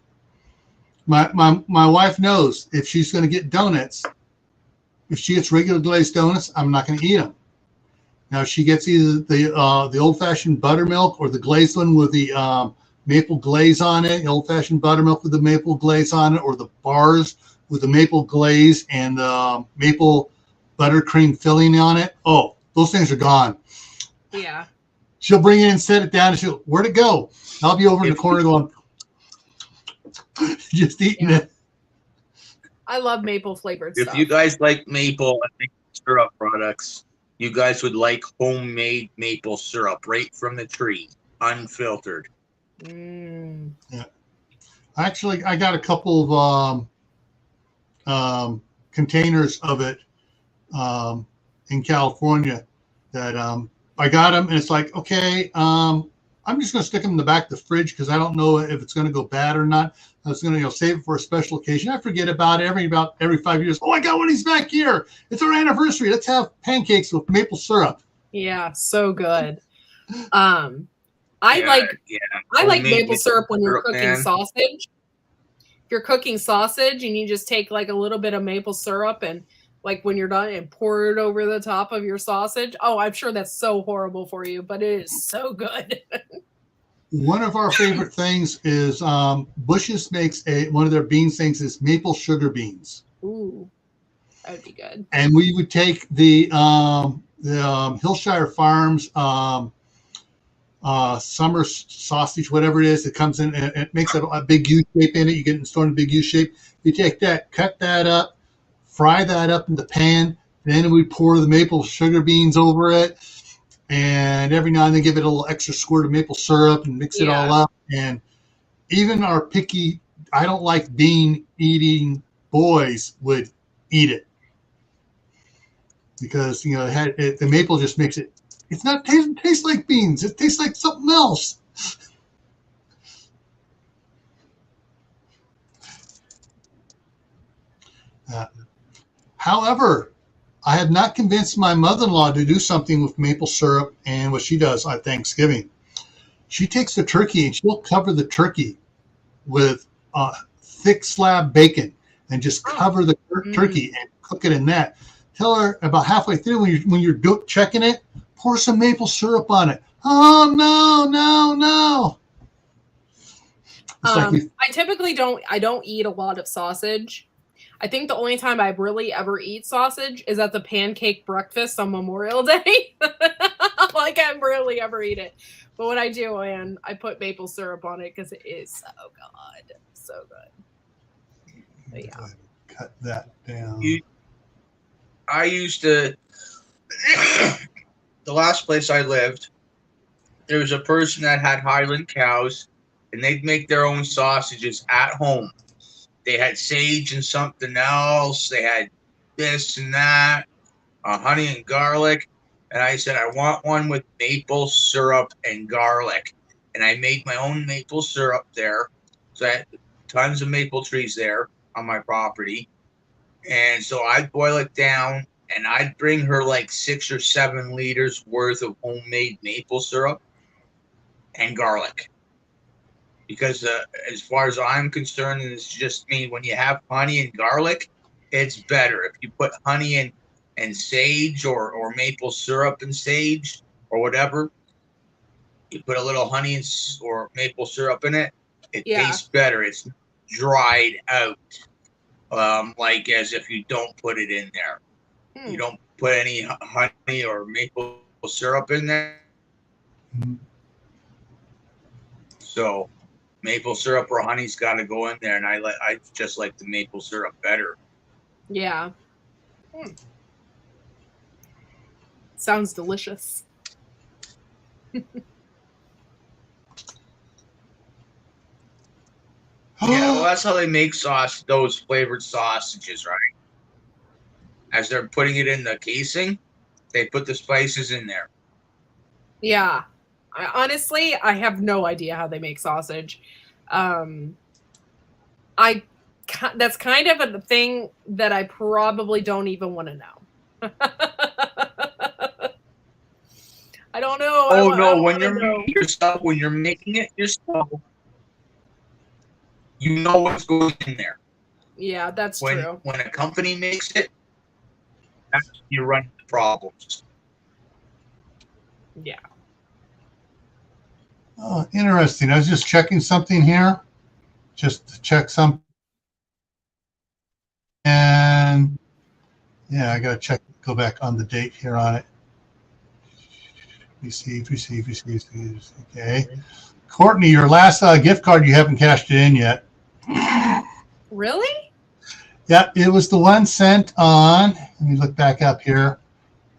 wife knows if she's going to get donuts, if she gets regular glazed donuts, I'm not going to eat them. Now, if she gets either the old-fashioned buttermilk or the glazed one with the maple glaze on it, the old-fashioned buttermilk with the maple glaze on it, or the bars with the maple glaze and the maple buttercream filling on it. Oh, those things are gone.
Yeah.
She'll bring it and set it down, and she'll, where'd it go? I'll be over in the corner going, just eating it.
I love maple flavored stuff.
If you guys like maple and maple syrup products, you guys would like homemade maple syrup right from the tree, unfiltered.
Yeah. Actually, I got a couple of containers of it in California that I got them, and it's like, okay, I'm just going to stick them in the back of the fridge because I don't know if it's going to go bad or not. I was going to save it for a special occasion. I forget about it every 5 years. Oh, I got one of these back here. It's our anniversary. Let's have pancakes with maple syrup.
Yeah, so good. I like maple syrup when you're cooking sausage. If you're cooking sausage and you just take like a little bit of maple syrup and like when you're done and pour it over the top of your sausage. Oh, I'm sure that's so horrible for you, but it is so good.
One of our favorite things is Bush's makes one of their beans things is maple sugar beans.
Ooh, that would be good.
And we would take the Hillshire Farms summer sausage, whatever it is, it comes in and it makes a big U shape in it. You get it stored in a big U shape. You take that, cut that up, fry that up in the pan. Then we pour the maple sugar beans over it. And every now and then give it a little extra squirt of maple syrup and mix it all up. And even our picky, I don't like bean eating boys would eat it. Because, the maple just makes it, it's not taste like beans. It tastes like something else. However, I have not convinced my mother-in-law to do something with maple syrup and what she does on Thanksgiving. She takes the turkey and she'll cover the turkey with thick slab bacon and just cover the turkey and cook it in that. Tell her about halfway through when you're checking it, pour some maple syrup on it. Oh, no.
I typically don't eat a lot of sausage. I think the only time I really ever eat sausage is at the pancake breakfast on Memorial Day. Like I rarely ever eat it. But when I do, and I put maple syrup on it because it is so good. So good. But yeah.
Cut that down.
I used to, the last place I lived, there was a person that had Highland cows, and they'd make their own sausages at home. They had sage and something else. They had this and that, honey and garlic. And I said, I want one with maple syrup and garlic. And I made my own maple syrup there. So I had tons of maple trees there on my property. And so I'd boil it down, and I'd bring her like 6 or 7 liters worth of homemade maple syrup and garlic. Because as far as I'm concerned, and it's just me, when you have honey and garlic, it's better. If you put honey and sage or maple syrup and sage or whatever, you put a little honey or maple syrup in it, it tastes better. It's dried out, like as if you don't put it in there. You don't put any honey or maple syrup in there. So maple syrup or honey's got to go in there, and I just like the maple syrup better.
Yeah. Sounds delicious.
Yeah, well, that's how they make those flavored sausages, right? As they're putting it in the casing, they put the spices in there.
Yeah. Honestly, I have no idea how they make sausage. That's kind of a thing that I probably don't even want to know. I don't know.
Oh, when you're making it yourself, you know what's going in there.
Yeah, that's true.
When a company makes it, that's when you run into problems.
Yeah.
Oh, interesting. I was just checking something here, just to check something. And yeah, I got to go back on the date here on it. Receive. Okay. Courtney, your last gift card, you haven't cashed it in yet.
Really?
Yeah, it was the one sent on, let me look back up here.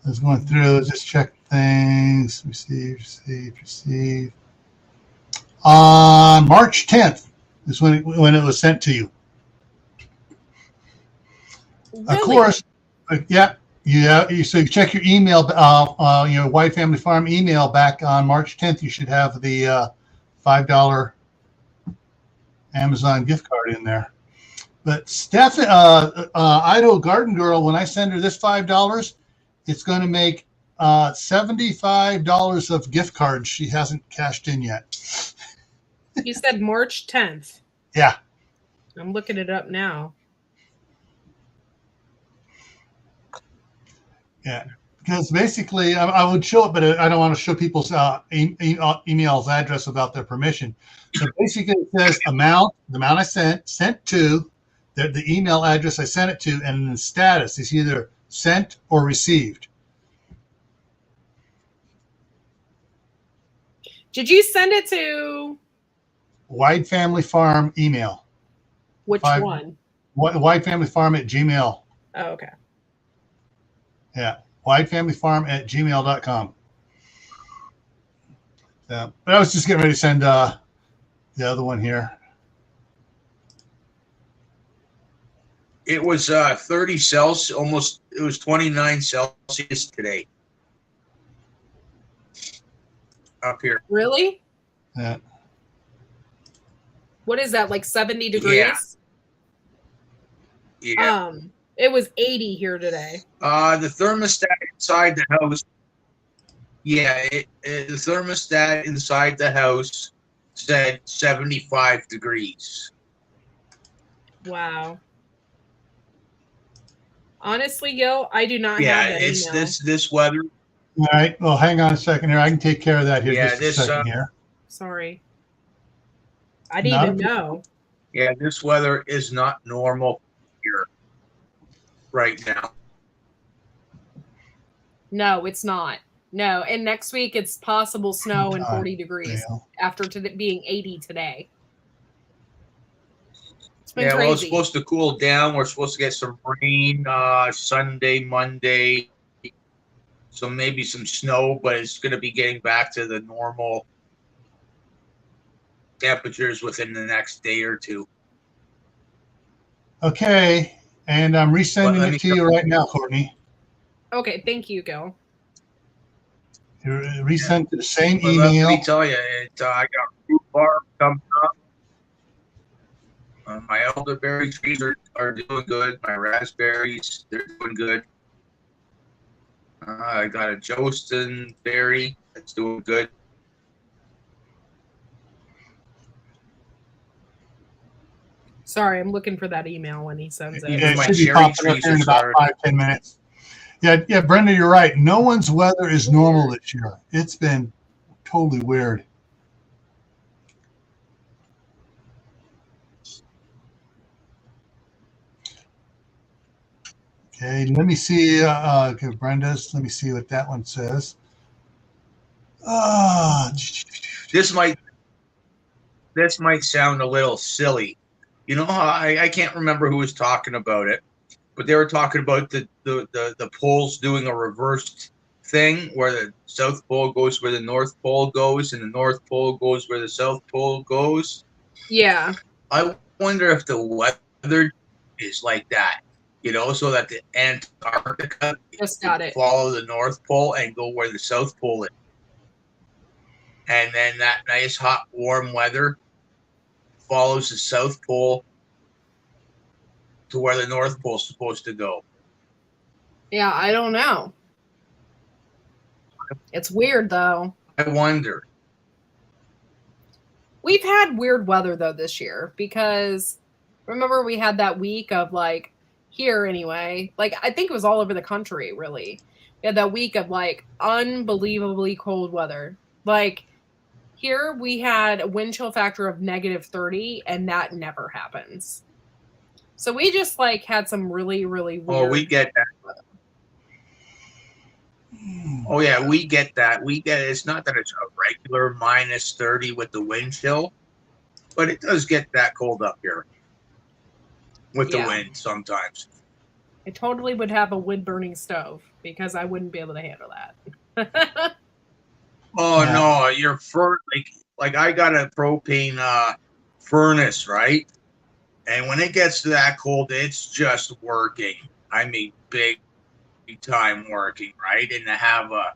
I was going through, just check things. Receive. On March 10th is when it was sent to you.
Really?
Of course. Yeah. So you check your email, White Family Farm email back on March 10th. You should have the $5 Amazon gift card in there. But Steph, Idaho Garden Girl, when I send her this $5, it's going to make $75 of gift cards she hasn't cashed in yet.
You said March 10th.
Yeah.
I'm looking it up now.
Yeah. Because basically, I would show it, but I don't want to show people's emails address without their permission. So basically, it says the amount I sent to, the email address I sent it to, and the status is either sent or received.
Did you send it to
White Family Farm email.
which one?
White Family Farm at Gmail.
Oh, okay.
Yeah. whitefamilyfarm@gmail.com. Yeah. But I was just getting ready to send the other one here.
It was 30 Celsius, almost, it was 29 Celsius today. Up here.
Really?
Yeah.
What is that, like 70 degrees?
Yeah.
It was 80 here today.
The thermostat inside the house. Yeah, the thermostat inside the house said 75 degrees.
Wow. Honestly, Gil, I do not have
Yeah,
that
it's
email.
this weather.
All right. Well, hang on a second here. I can take care of that here.
Yeah,
just
this,
a second here.
Sorry. I didn't
Not
even know.
Yeah, this weather is not normal here right now.
No, it's not. No, and next week it's possible snow and 40 degrees after being 80 today. It's been crazy.
Well, it's supposed to cool down. We're supposed to get some rain Sunday, Monday, so maybe some snow, but it's going to be getting back to the normal temperatures within the next day or two.
Okay. And I'm resending it to you right now, Courtney.
Okay, thank you, Gil.
Resend to the same
But
email.
let me tell you, I got rhubarb coming up. My elderberry trees are doing good. My raspberries, they're doing good. I got a Jostin berry that's doing good.
Sorry, I'm looking for that email when he sends it.
Yeah, it
My
should be
cherry
popping up
trees
here in
are
about
starting.
5-10 minutes. Yeah, Brenda, you're right. No one's weather is normal this year. It's been totally weird. Okay, let me see. Okay, Brenda's. Let me see what that one says.
This might sound a little silly. You know, I can't remember who was talking about it, but they were talking about the poles doing a reversed thing where the South Pole goes where the North Pole goes, and the North Pole goes where the South Pole goes.
Yeah.
I wonder if the weather is like that, you know, so that the Antarctica
Just got it.
follow the North Pole and go where the South Pole is. And then that nice, hot, warm weather follows the South Pole to where the North Pole is supposed to go.
Yeah, I don't know. It's weird, though.
I wonder.
We've had weird weather, though, this year because remember we had that week of, like, here anyway. Like, I think it was all over the country, really. We had that week of, like, unbelievably cold weather. Like, here we had a wind chill factor of -30, and that never happens. So we just, like, had some really, really weird.
Oh, we get that. Oh, yeah, we get that. We get it. It's not that it's a regular -30 with the wind chill, but it does get that cold up here with the wind sometimes.
I totally would have a wood-burning stove because I wouldn't be able to handle that.
Oh, yeah. No, you're like I got a propane furnace, right? And when it gets to that cold, it's just working. I mean, big time working, right? And to have a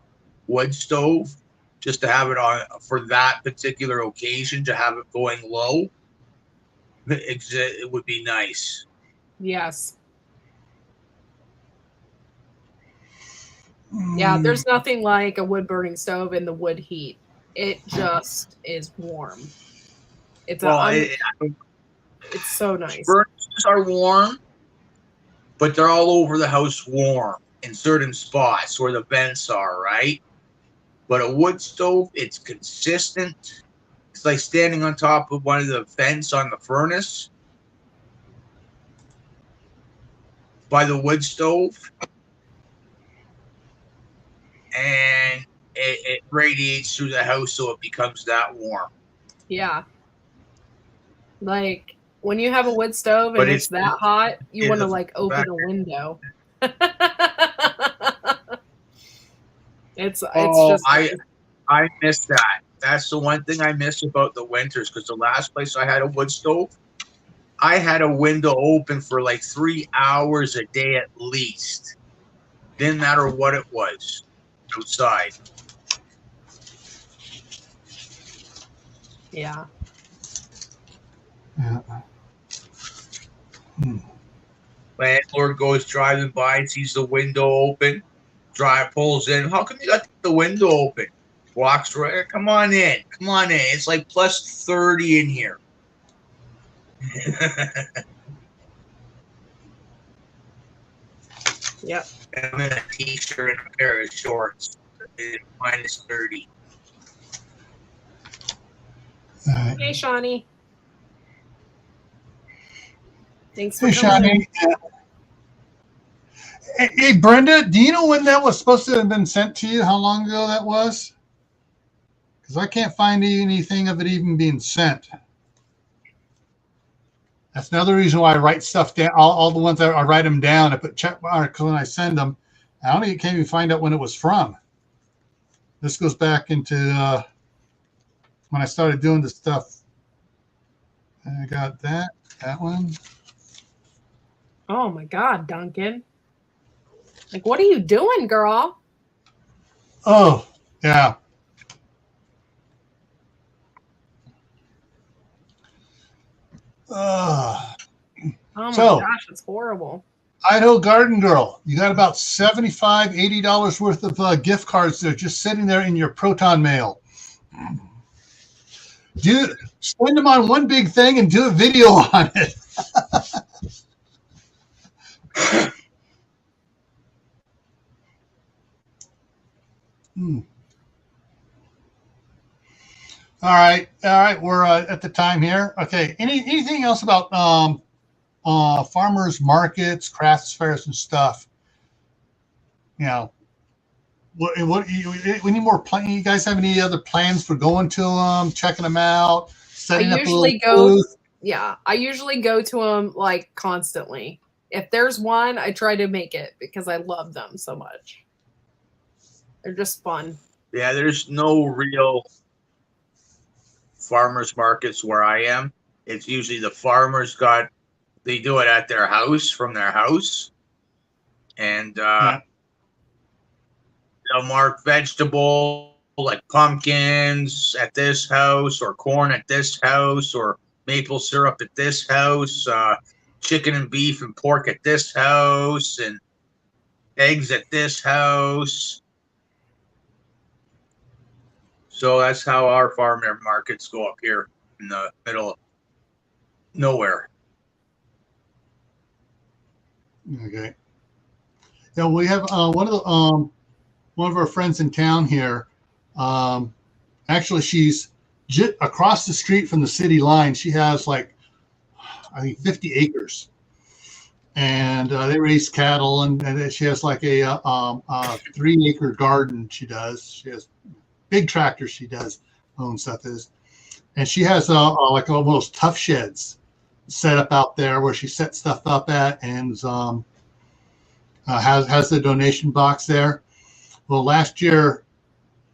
wood stove, just to have it on for that particular occasion, to have it going low, it would be nice.
Yes. Yeah, there's nothing like a wood burning stove and the wood heat. It just is warm. It's it's so nice.
Furnaces are warm, but they're all over the house warm in certain spots where the vents are, right? But a wood stove, it's consistent. It's like standing on top of one of the vents on the furnace by the wood stove. And it radiates through the house so it becomes that warm.
Yeah. Like when you have a wood stove and it's that hot, you want to like open a window. It's just
I miss that. That's the one thing I miss about the winters, because the last place I had a wood stove, I had a window open for like 3 hours a day at least. Didn't matter what it was outside.
Yeah.
Landlord goes driving by, sees the window open, pulls in. How come you got the window open? Walks right. Come on in. Come on in. It's like plus 30 in here.
Yep.
I'm in a t-shirt and a pair of shorts. Minus 30.
Hey, Shawnee. Thanks
Hey,
for coming.
Shawnee. Hey, Brenda, do you know when that was supposed to have been sent to you? How long ago that was? Because I can't find anything of it even being sent. That's another reason why I write stuff down. All the ones that I write them down, I put check marks when I send them. I can't even find out when it was from. This goes back into when I started doing the stuff. I got that one.
Oh my God, Duncan. Like, what are you doing, girl?
Oh, yeah.
Oh my
So,
gosh, it's horrible.
Idaho Garden Girl, you got about $75, $80 worth of gift cards that are just sitting there in your Proton mail. Spend them on one big thing and do a video on it. All right. We're at the time here. Okay. Anything else about farmers markets, crafts fairs, and stuff? You know, we need more plan. You guys have any other plans for going to them, checking them out, setting up a little booth?
Yeah, I usually go to them like constantly. If there's one, I try to make it because I love them so much. They're just fun.
Yeah, there's no real farmers markets where I am. It's usually the farmers they do it at their house, from their house. And they'll mark vegetable like pumpkins at this house, or corn at this house, or maple syrup at this house, chicken and beef and pork at this house, and eggs at this house. So that's how our farmer markets go up here in the middle of nowhere.
Okay. Yeah, we have one of our friends in town here. Actually, she's across the street from the city line. She has like, I think, 50 acres, and they raise cattle. And she has like a 3-acre garden. She has big tractors. She does own stuff and she has like almost tough sheds set up out there where she sets stuff up at, and has the donation box there. Well, last year,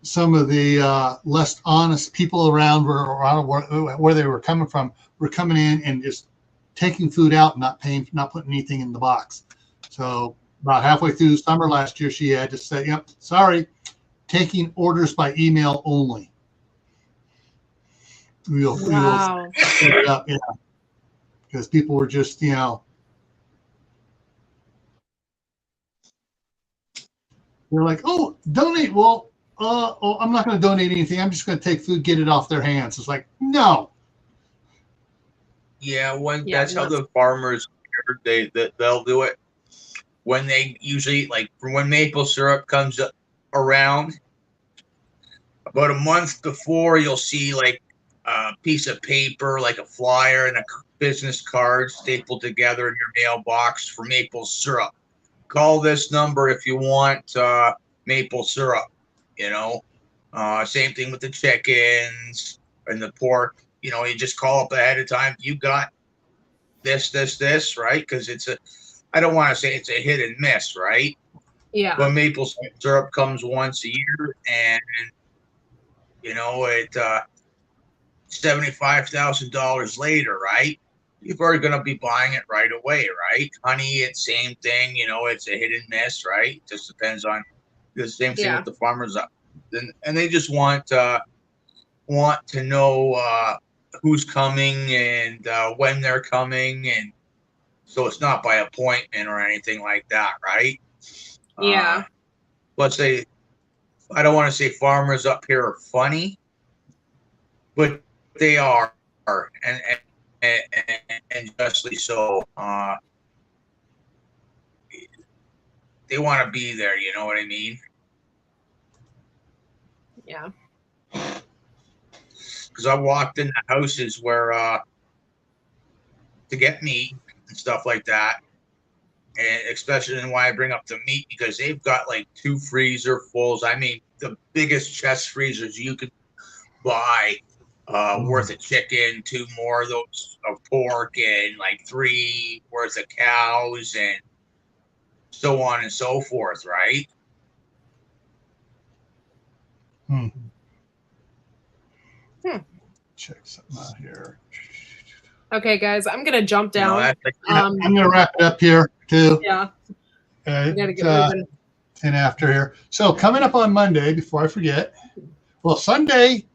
some of the less honest people around where they were coming from were coming in and just taking food out, not putting anything in the box. So about halfway through summer last year, she had to say, "Yep, sorry, taking orders by email only." We'll
Wow.
set it up, yeah, because people were just, they're like, "Oh, donate." Well, I'm not going to donate anything. I'm just going to take food, get it off their hands. It's like, no.
Yeah,
Yeah,
that's how the farmers they'll do it. When they usually like when maple syrup comes around, about a month before, you'll see like a piece of paper, like a flyer and a business card stapled together in your mailbox for maple syrup. Call this number if you want maple syrup. Same thing with the chickens and the pork. You just call up ahead of time. You got this, right? Because I don't want to say it's a hit and miss, right?
Yeah.
But maple syrup comes once a year, and it $75,000 later, right? People are going to be buying it right away, right? Honey, it's same thing. It's a hit and miss, right? Just depends on the same thing with the farmers up, and they just want to know who's coming and when they're coming, and so it's not by appointment or anything like that, right?
Yeah.
Let's say, I don't want to say farmers up here are funny, but they are, and justly so. They want to be there, you know what I mean?
Yeah.
Because I walked into houses where to get meat and stuff like that, and especially why I bring up the meat, because they've got like 2 freezer fulls. I mean, the biggest chest freezers you could buy, worth of chicken, 2 more of those of pork, and like 3 worth of cows, and so on and so forth, right?
Check something out here.
Okay, guys, I'm gonna jump down.
I'm gonna wrap it up here too.
Yeah.
I gotta get moving. 10 after here. So coming up on Monday, before I forget, well, Sunday,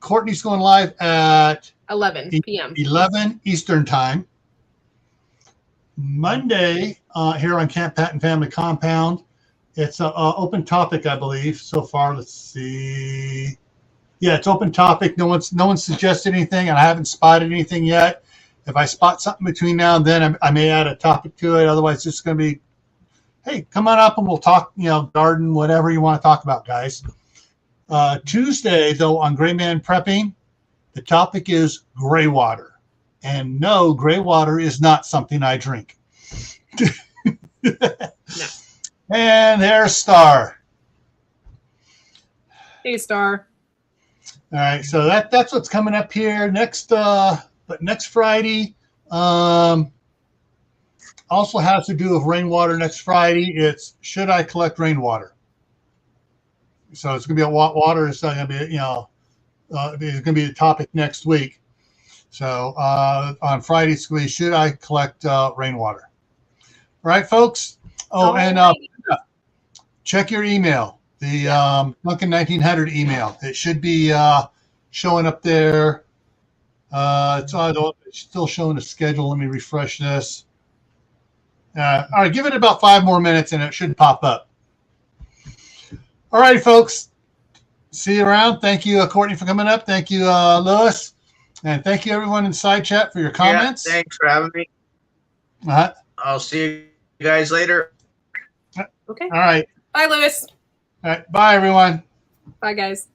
Courtney's going live at
11 p.m.
11 Eastern time. Monday, here on Camppatton Family Compound, it's an open topic, I believe. So far, let's see. Yeah, it's open topic. No one's suggested anything, and I haven't spotted anything yet. If I spot something between now and then, I may add a topic to it. Otherwise, it's just going to be, hey, come on up and we'll talk, garden, whatever you want to talk about, guys. Tuesday, though, on Gray Man Prepping, the topic is gray water. And no, gray water is not something I drink. No. And there's Star.
Hey, Star.
All right, so that's what's coming up here next Friday. Also has to do with rainwater next Friday. It's should I collect rainwater? So it's going to be a water. It's going to be it's going to be the topic next week. So on Friday it's going to be should I collect rainwater? All right, folks. Oh, and check your email. The Duncan 1900 email. It should be showing up there. It's still showing a schedule. Let me refresh this. All right, give it about 5 more minutes and it should pop up. All right, folks. See you around. Thank you, Courtney, for coming up. Thank you, Lewis. And thank you, everyone in side chat, for your comments.
Yeah, thanks for having me. I'll see you guys later.
Okay.
All right.
Bye, Lewis.
All right. Bye, everyone.
Bye, guys.